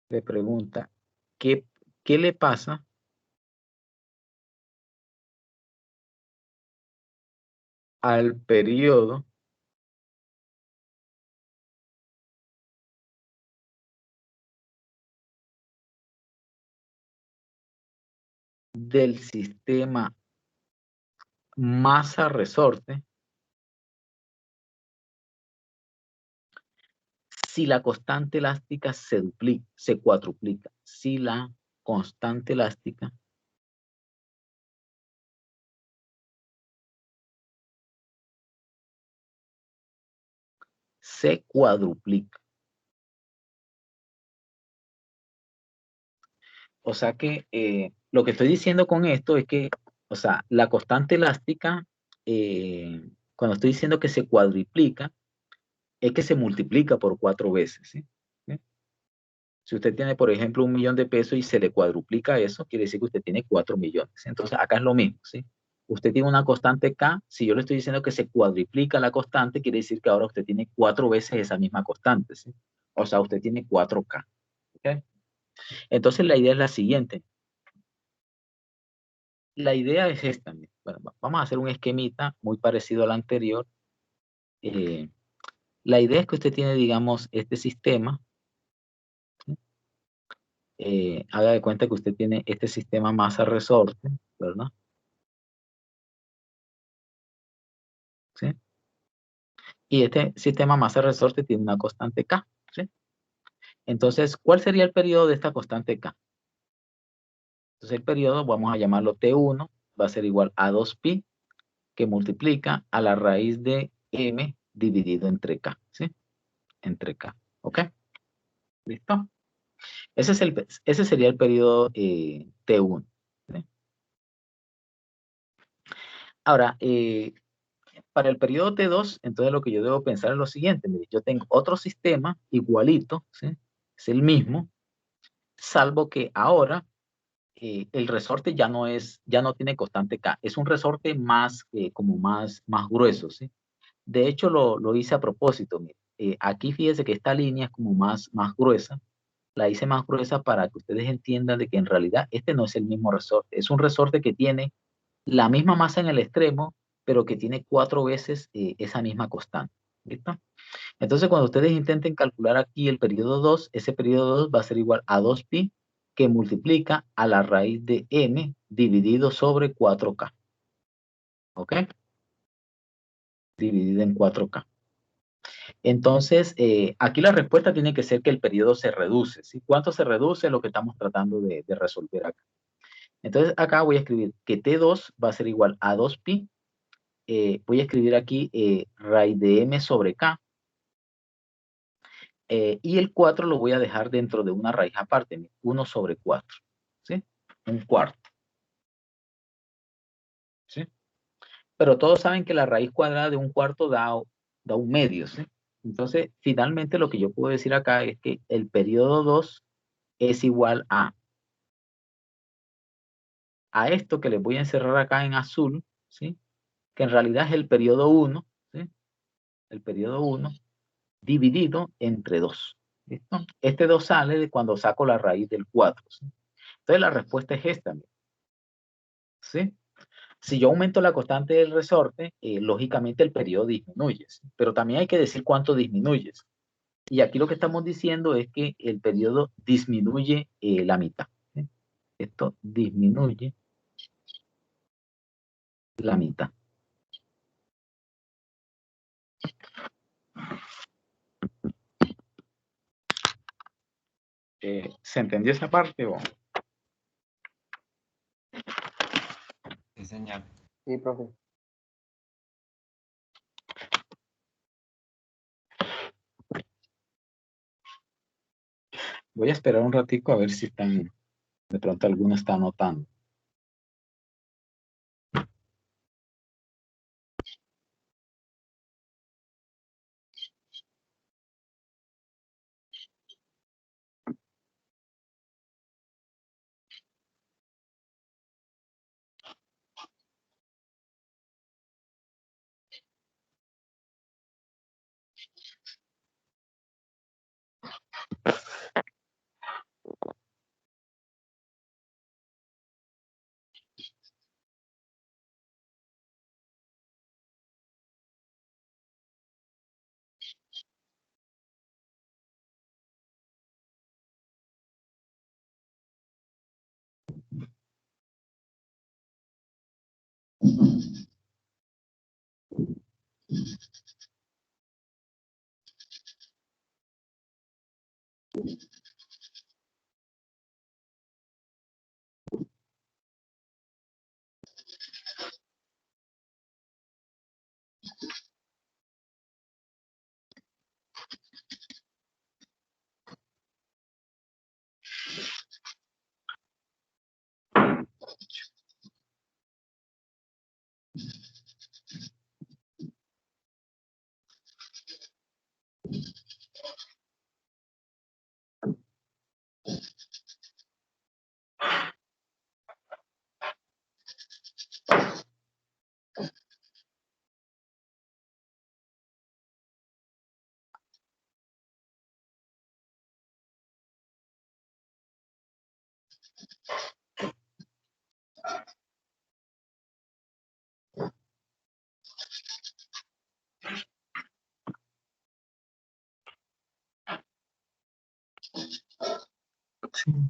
Speaker 2: Le pregunta, ¿qué le pasa al periodo del sistema masa-resorte si la constante elástica se cuadruplica? Si la constante elástica se cuadruplica. O sea que lo que estoy diciendo con esto es que, o sea, la constante elástica, cuando estoy diciendo que se cuadruplica, es que se multiplica por 4 veces, ¿sí? ¿Sí? Si usted tiene, por ejemplo, 1 millón de pesos y se le cuadruplica eso, quiere decir que usted tiene 4 millones. Entonces, acá es lo mismo, ¿sí? Usted tiene una constante K, si yo le estoy diciendo que se cuadruplica la constante, quiere decir que ahora usted tiene 4 veces esa misma constante, ¿sí? O sea, usted tiene 4K, ¿ok? Entonces, la idea es la siguiente. La idea es esta. Bueno, vamos a hacer un esquemita muy parecido al anterior. La idea es que usted tiene, digamos, este sistema. Haga de cuenta que usted tiene este sistema masa-resorte, ¿verdad? ¿Sí? Y este sistema masa-resorte tiene una constante K, ¿sí? Entonces, ¿cuál sería el periodo de esta constante K? Entonces, el periodo, vamos a llamarlo T1, va a ser igual a 2pi, que multiplica a la raíz de m dividido entre K, ¿sí? Entre K, ¿ok? ¿Listo? Ese sería el periodo T1, ¿sí? Ahora, para el periodo T2, entonces lo que yo debo pensar es lo siguiente. Mire, yo tengo otro sistema igualito, ¿sí? Es el mismo, salvo que ahora el resorte ya no tiene constante K. Es un resorte más, como más grueso, ¿sí? De hecho, lo hice a propósito. Mire. Aquí fíjese que esta línea es como más gruesa. La hice más gruesa para que ustedes entiendan de que en realidad este no es el mismo resorte. Es un resorte que tiene la misma masa en el extremo, pero que tiene 4 veces esa misma constante. ¿Listo? Entonces, cuando ustedes intenten calcular aquí el periodo 2, ese periodo 2 va a ser igual a 2pi, que multiplica a la raíz de m dividido sobre 4k. ¿Ok? Dividido en 4k. Entonces, aquí la respuesta tiene que ser que el periodo se reduce. ¿Sí? ¿Cuánto se reduce? Lo que estamos tratando de resolver acá. Entonces, acá voy a escribir que T2 va a ser igual a 2pi. Voy a escribir aquí raíz de m sobre k. Y el 4 lo voy a dejar dentro de una raíz aparte, 1 sobre 4. ¿Sí? Un cuarto. ¿Sí? Pero todos saben que la raíz cuadrada de un cuarto da un medio. ¿Sí? Entonces, finalmente lo que yo puedo decir acá es que el periodo 2 es igual a esto que les voy a encerrar acá en azul, ¿sí? Que en realidad es el periodo 1, ¿sí? El periodo 1 dividido entre 2. ¿Listo? Este 2 sale de cuando saco la raíz del 4. ¿Sí? Entonces la respuesta es esta. ¿Sí? Si yo aumento la constante del resorte, lógicamente el periodo disminuye. ¿Sí? Pero también hay que decir cuánto disminuye. Y aquí lo que estamos diciendo es que el periodo disminuye la mitad. ¿Sí? Esto disminuye la mitad. ¿Se entendió esa parte? ¿O?
Speaker 6: Sí, señor.
Speaker 21: Sí, profe.
Speaker 2: Voy a esperar un ratico a ver si están, de pronto alguno está anotando.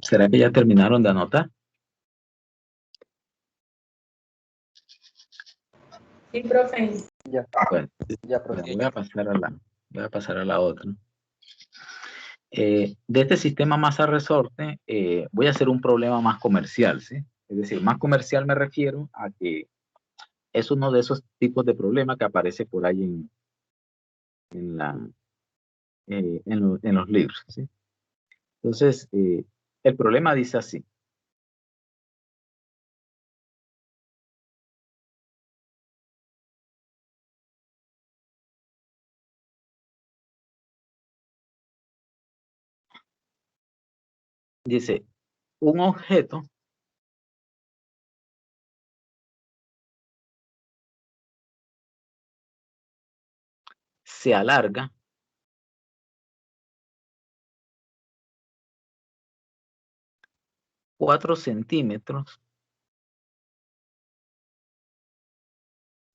Speaker 2: ¿Será que ya terminaron de anotar?
Speaker 17: Sí, profe.
Speaker 21: Ya.
Speaker 2: Bueno,
Speaker 21: Ya, profe.
Speaker 2: voy a pasar a la otra. De este sistema masa resorte, voy a hacer un problema más comercial, ¿sí? Es decir, más comercial me refiero a que es uno de esos tipos de problemas que aparece por ahí en los libros, ¿sí? Entonces, el problema dice así. Dice, un objeto se alarga 4 centímetros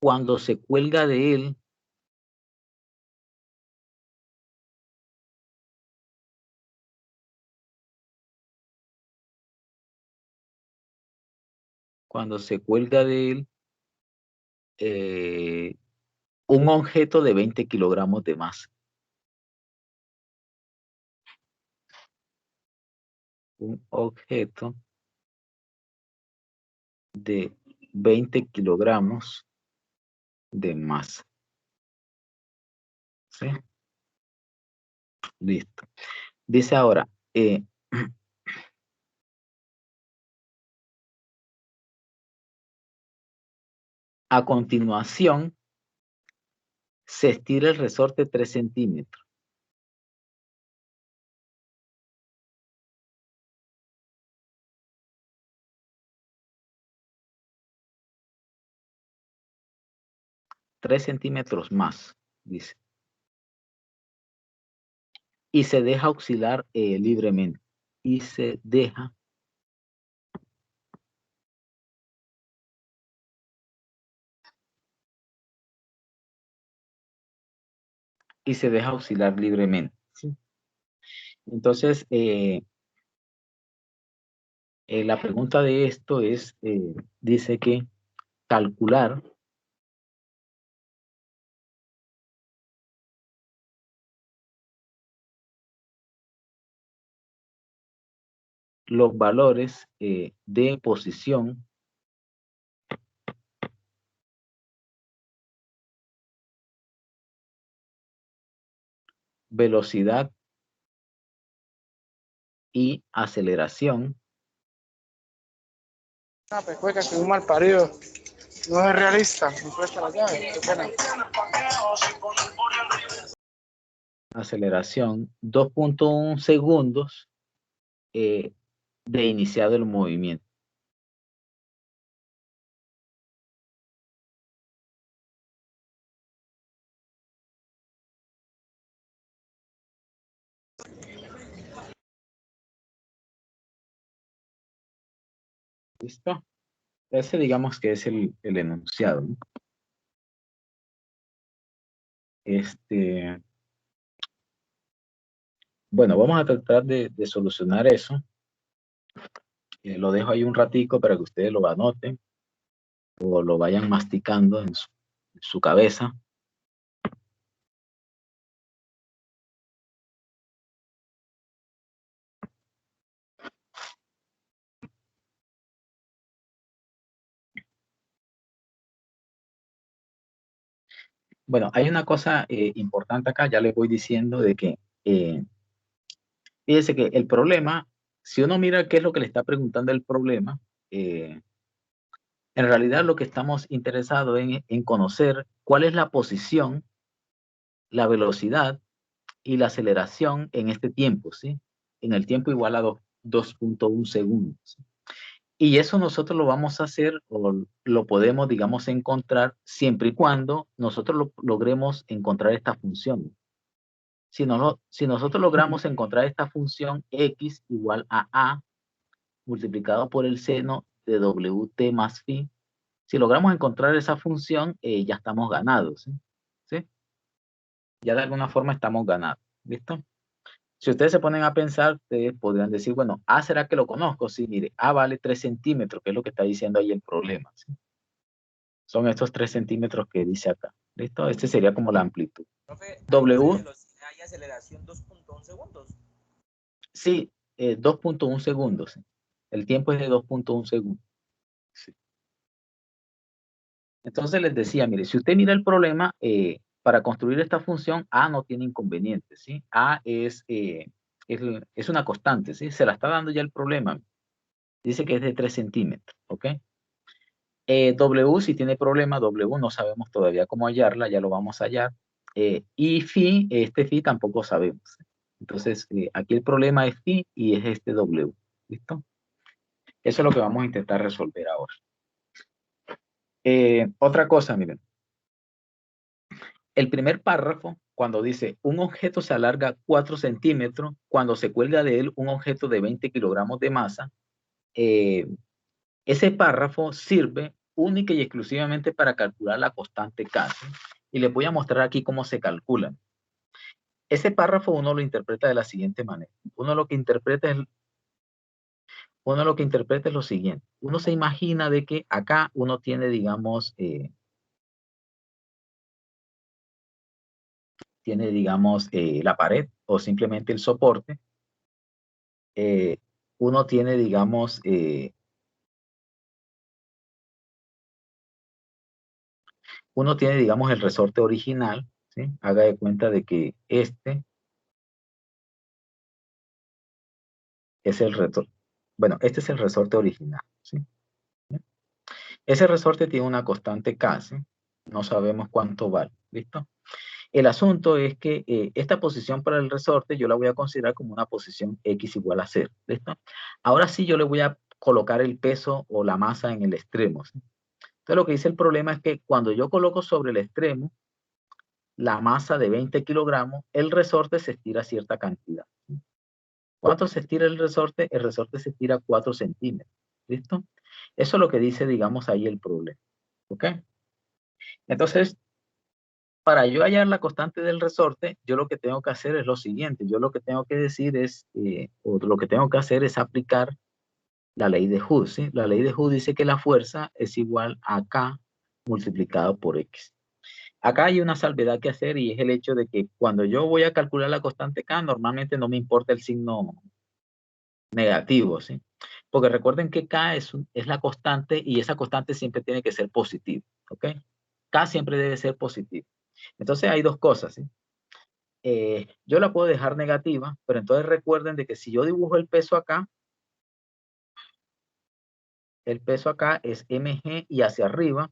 Speaker 2: cuando se cuelga de él un objeto de 20 kilogramos de masa. Un objeto de 20 kilogramos de masa. ¿Sí? Listo. Dice ahora, a continuación, se estira el resorte 3 centímetros. Tres centímetros más, dice. y se deja oscilar libremente. Y se deja oscilar libremente, ¿sí? Entonces, la pregunta de esto es, dice que calcular los valores de posición, velocidad y aceleración
Speaker 16: Una pecueca que es un mal parido. No es realista. Me cuesta la llave. Qué pena.
Speaker 2: 2.1 segundos de iniciado el movimiento. ¿Listo? Ese digamos que es el enunciado, ¿no? Bueno, vamos a tratar de solucionar eso. Lo dejo ahí un ratico para que ustedes lo anoten o lo vayan masticando en su cabeza. Bueno, hay una cosa importante acá, ya les voy diciendo de que, fíjense que el problema, si uno mira qué es lo que le está preguntando el problema, en realidad lo que estamos interesados en conocer cuál es la posición, la velocidad y la aceleración en este tiempo, ¿sí? En el tiempo igual a 2.1 segundos. Y eso nosotros lo vamos a hacer o lo podemos, digamos, encontrar siempre y cuando nosotros logremos encontrar esta función. Si nosotros logramos encontrar esta función x igual a multiplicado por el seno de wt más phi, si logramos encontrar esa función, ya estamos ganados, ¿sí? ¿Sí? Ya de alguna forma estamos ganados, ¿listo? Si ustedes se ponen a pensar, ustedes podrían decir, bueno, A, ¿será que lo conozco? Sí, mire, A vale 3 centímetros, que es lo que está diciendo ahí el problema, ¿sí? Son estos 3 centímetros que dice acá, ¿listo? Este sería como la amplitud. W.
Speaker 22: ¿Hay aceleración 2.1 segundos?
Speaker 2: Sí, 2.1 segundos. El tiempo es de 2.1 segundos. Sí. Entonces les decía, mire, si usted mira el problema, para construir esta función, A no tiene inconveniente, ¿sí? A es una constante, ¿sí? Se la está dando ya el problema. Dice que es de 3 centímetros, ¿ok? W si tiene problema, W no sabemos todavía cómo hallarla, ya lo vamos a hallar. Y phi, este phi tampoco sabemos. Entonces, aquí el problema es phi y es este W, ¿listo? Eso es lo que vamos a intentar resolver ahora. Otra cosa, miren. El primer párrafo, cuando dice un objeto se alarga 4 centímetros, cuando se cuelga de él un objeto de 20 kilogramos de masa, ese párrafo sirve única y exclusivamente para calcular la constante K, ¿sí? Y les voy a mostrar aquí cómo se calcula. Ese párrafo uno lo interpreta de la siguiente manera. Uno lo que interpreta es lo siguiente. Uno se imagina de que acá uno tiene, digamos, la pared o simplemente el soporte. Uno tiene, digamos, el resorte original, ¿sí? Haga de cuenta de que este es el resorte. Bueno, este es el resorte original, ¿sí? Ese resorte tiene una constante K, ¿sí? No sabemos cuánto vale, ¿listo? El asunto es que esta posición para el resorte yo la voy a considerar como una posición X igual a 0, ¿listo? Ahora sí yo le voy a colocar el peso o la masa en el extremo, ¿sí? Entonces lo que dice el problema es que cuando yo coloco sobre el extremo, la masa de 20 kilogramos, el resorte se estira cierta cantidad. ¿Cuánto se estira el resorte? El resorte se estira 4 centímetros. ¿Listo? Eso es lo que dice, digamos, ahí el problema. ¿Ok? Entonces, para yo hallar la constante del resorte, yo lo que tengo que hacer es lo siguiente. Yo lo que tengo que decir es, o lo que tengo que hacer es aplicar la ley de Hooke, ¿sí? La ley de Hooke dice que la fuerza es igual a K multiplicado por X. Acá hay una salvedad que hacer y es el hecho de que cuando yo voy a calcular la constante K, normalmente no me importa el signo negativo, ¿sí? Porque recuerden que K es la constante y esa constante siempre tiene que ser positiva, ¿ok? K siempre debe ser positivo. Entonces hay dos cosas, ¿sí? Yo la puedo dejar negativa, pero entonces recuerden de que si yo dibujo el peso acá es mg y hacia arriba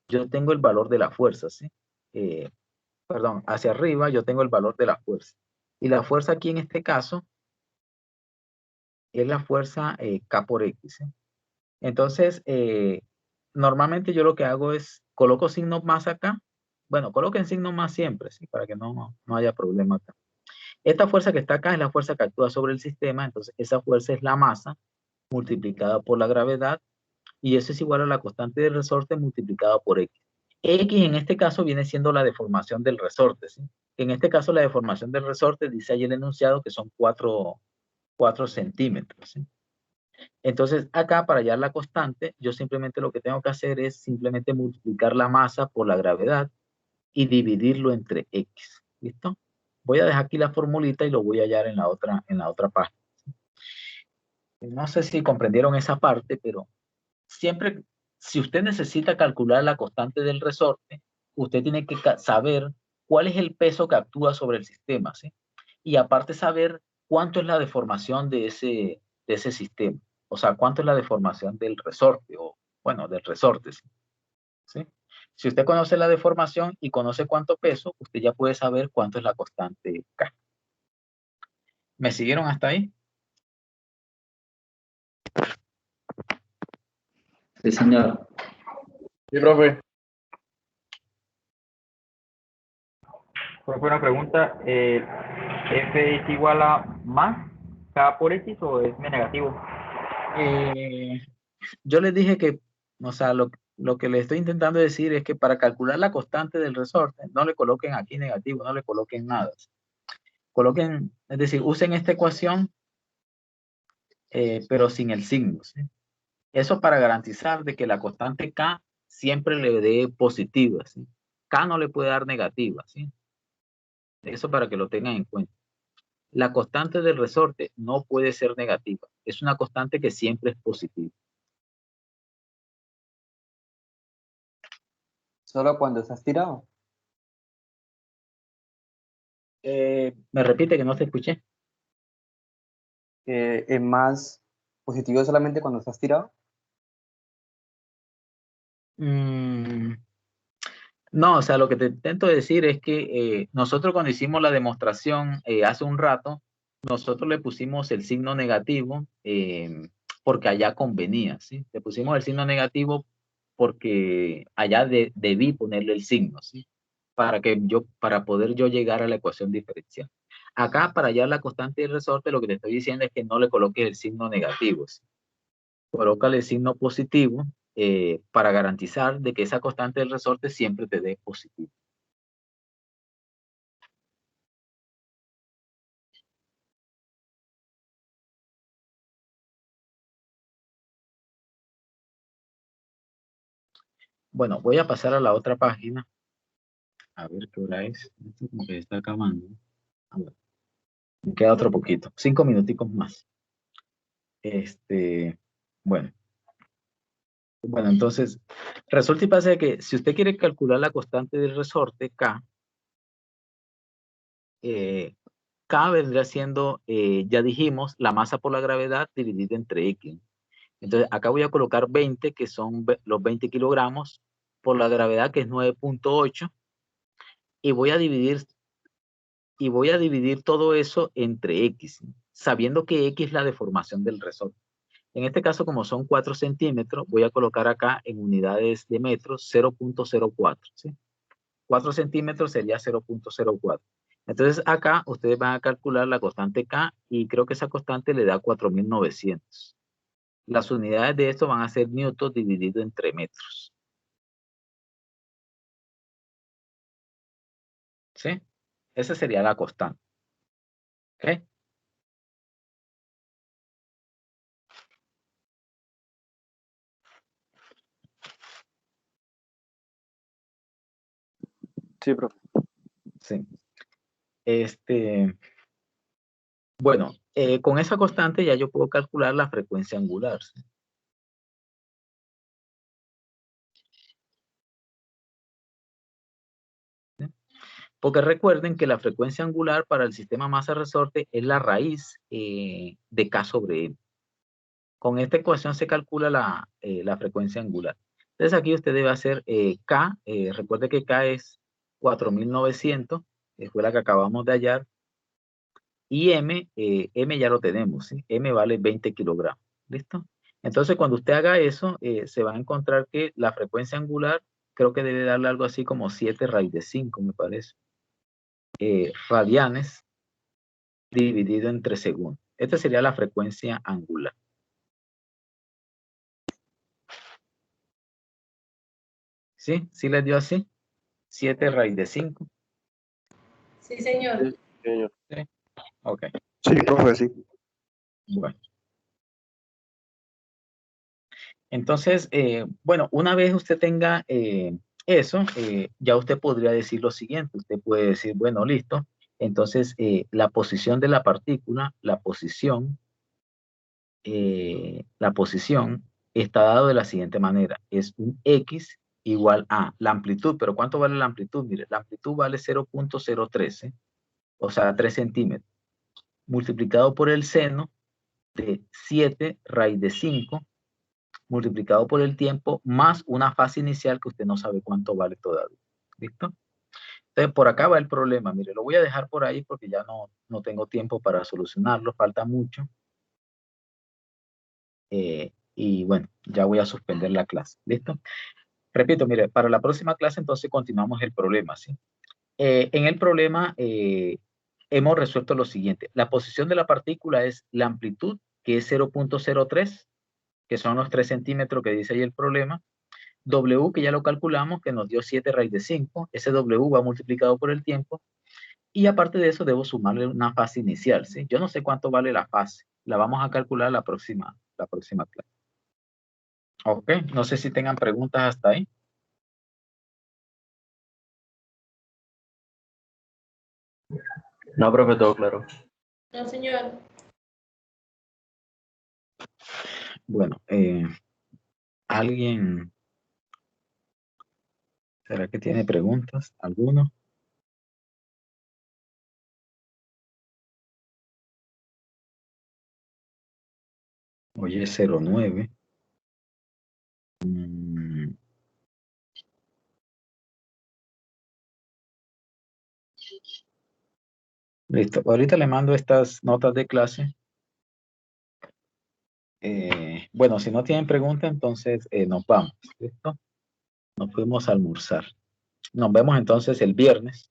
Speaker 2: yo tengo el valor de la fuerza, ¿sí? Perdón, hacia arriba yo tengo el valor de la fuerza. Y la fuerza aquí en este caso es la fuerza K por X, ¿sí? Entonces, normalmente yo lo que hago es, coloco signos más acá. Bueno, coloquen signos más siempre, ¿sí? Para que no haya problema acá. Esta fuerza que está acá es la fuerza que actúa sobre el sistema, entonces esa fuerza es la masa multiplicada por la gravedad, y eso es igual a la constante del resorte multiplicada por X. X en este caso viene siendo la deformación del resorte, ¿sí? En este caso la deformación del resorte dice ahí el enunciado que son 4 centímetros, ¿sí? Entonces acá para hallar la constante, yo simplemente lo que tengo que hacer es simplemente multiplicar la masa por la gravedad y dividirlo entre X, ¿listo? Voy a dejar aquí la formulita y lo voy a hallar en la otra página. No sé si comprendieron esa parte, pero siempre, si usted necesita calcular la constante del resorte, usted tiene que saber cuál es el peso que actúa sobre el sistema, ¿sí? Y aparte saber cuánto es la deformación de ese sistema. O sea, cuánto es la deformación del resorte, o bueno, del resorte, ¿sí? ¿Sí? Si usted conoce la deformación y conoce cuánto peso, usted ya puede saber cuánto es la constante K. ¿Me siguieron hasta ahí?
Speaker 20: Sí, señor.
Speaker 21: Sí, profe.
Speaker 13: Profe, una pregunta. ¿F es igual a más K por X o es negativo?
Speaker 2: Yo les dije que, o sea, lo que les estoy intentando decir es que para calcular la constante del resorte, no le coloquen aquí negativo, no le coloquen nada. Coloquen, es decir, usen esta ecuación, pero sin el signo, ¿sí? Eso para garantizar de que la constante K siempre le dé positiva, ¿sí? K no le puede dar negativa, ¿sí? Eso para que lo tengan en cuenta. La constante del resorte no puede ser negativa. Es una constante que siempre es positiva.
Speaker 9: ¿Solo cuando estás tirado?
Speaker 2: Me repite que no te escuché.
Speaker 9: ¿Es más positivo solamente cuando estás tirado?
Speaker 2: No, o sea, lo que te intento decir es que nosotros cuando hicimos la demostración hace un rato, nosotros le pusimos el signo negativo porque allá convenía, ¿sí? Le pusimos el signo negativo porque allá debí ponerle el signo, ¿sí? Para poder yo llegar a la ecuación diferencial. Acá, para hallar la constante del resorte, lo que te estoy diciendo es que no le coloques el signo negativo, ¿sí? Colócale el signo positivo para garantizar de que esa constante del resorte siempre te dé positivo. Bueno, voy a pasar a la otra página. A ver qué hora es. Esto como que está acabando. A ver. Me queda otro poquito. 5 minuticos más. Bueno. Bueno, entonces, resulta y pasa que si usted quiere calcular la constante del resorte, K, K vendría siendo, ya dijimos, la masa por la gravedad dividida entre X. Entonces, acá voy a colocar 20, que son los 20 kilogramos, por la gravedad, que es 9.8, y voy a dividir todo eso entre X, sabiendo que X es la deformación del resorte. En este caso, como son 4 centímetros, voy a colocar acá en unidades de metros 0.04, ¿sí? 4 centímetros sería 0.04. Entonces acá ustedes van a calcular la constante K y creo que esa constante le da 4.900. Las unidades de esto van a ser newtons dividido entre metros. ¿Sí? Esa sería la constante. ¿Ok?
Speaker 23: Sí, profe.
Speaker 2: Sí. Bueno, con esa constante ya yo puedo calcular la frecuencia angular. ¿Sí? Porque recuerden que la frecuencia angular para el sistema masa-resorte es la raíz de K sobre M. Con esta ecuación se calcula la frecuencia angular. Entonces aquí usted debe hacer K, recuerde que K es 4.900, que fue la que acabamos de hallar, y M ya lo tenemos, ¿sí? M vale 20 kilogramos, ¿listo? Entonces cuando usted haga eso, se va a encontrar que la frecuencia angular, creo que debe darle algo así como 7 raíz de 5, me parece. Radianes dividido entre segundos. Esta sería la frecuencia angular. ¿Sí? ¿Sí les dio así? 7 raíz de 5.
Speaker 17: Sí, señor.
Speaker 23: Sí, señor.
Speaker 2: ¿Sí? Ok.
Speaker 4: Sí, profe, sí.
Speaker 2: Bueno. Entonces, bueno, una vez usted tenga eso, ya usted podría decir lo siguiente. Usted puede decir, bueno, listo. Entonces, la posición de la partícula, la posición está dado de la siguiente manera. Es un X igual a la amplitud. ¿Pero cuánto vale la amplitud? Mire, la amplitud vale 0.013, o sea, 3 centímetros, multiplicado por el seno de 7 raíz de 5, multiplicado por el tiempo, más una fase inicial que usted no sabe cuánto vale todavía. ¿Listo? Entonces, por acá va el problema. Mire, lo voy a dejar por ahí porque ya no tengo tiempo para solucionarlo. Falta mucho. Y bueno, ya voy a suspender la clase. ¿Listo? Repito, mire, para la próxima clase entonces continuamos el problema, ¿sí? En el problema hemos resuelto lo siguiente. La posición de la partícula es la amplitud, que es 0.03, que son los 3 centímetros que dice ahí el problema. W, que ya lo calculamos, que nos dio 7 raíz de 5. Ese W va multiplicado por el tiempo. Y aparte de eso, debo sumarle una fase inicial, ¿sí? Yo no sé cuánto vale la fase. La vamos a calcular la próxima clase. Ok, no sé si tengan preguntas hasta ahí.
Speaker 23: No, profe, todo claro.
Speaker 17: No, señor.
Speaker 2: Bueno, ¿alguien? ¿Será que tiene preguntas? ¿Alguno? Hoy es 09. Listo. Ahorita le mando estas notas de clase. Bueno, si no tienen preguntas, entonces nos vamos. ¿Listo? Nos fuimos a almorzar. Nos vemos entonces el viernes.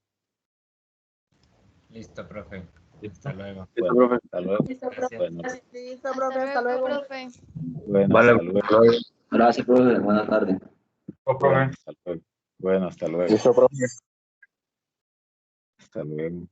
Speaker 6: Listo, profe.
Speaker 2: ¿Listo?
Speaker 6: Hasta luego.
Speaker 23: Listo,
Speaker 2: Bueno,
Speaker 23: profe.
Speaker 2: hasta luego.
Speaker 17: Listo, profe.
Speaker 2: Bueno,
Speaker 1: Listo, profe, hasta luego. Profe.
Speaker 2: bueno,
Speaker 23: Vale,
Speaker 2: hasta luego.
Speaker 23: hasta luego.
Speaker 20: Gracias, profe. Buenas tardes.
Speaker 2: Bueno, hasta luego. Bueno, hasta luego.
Speaker 4: Listo, profe.
Speaker 2: Hasta luego.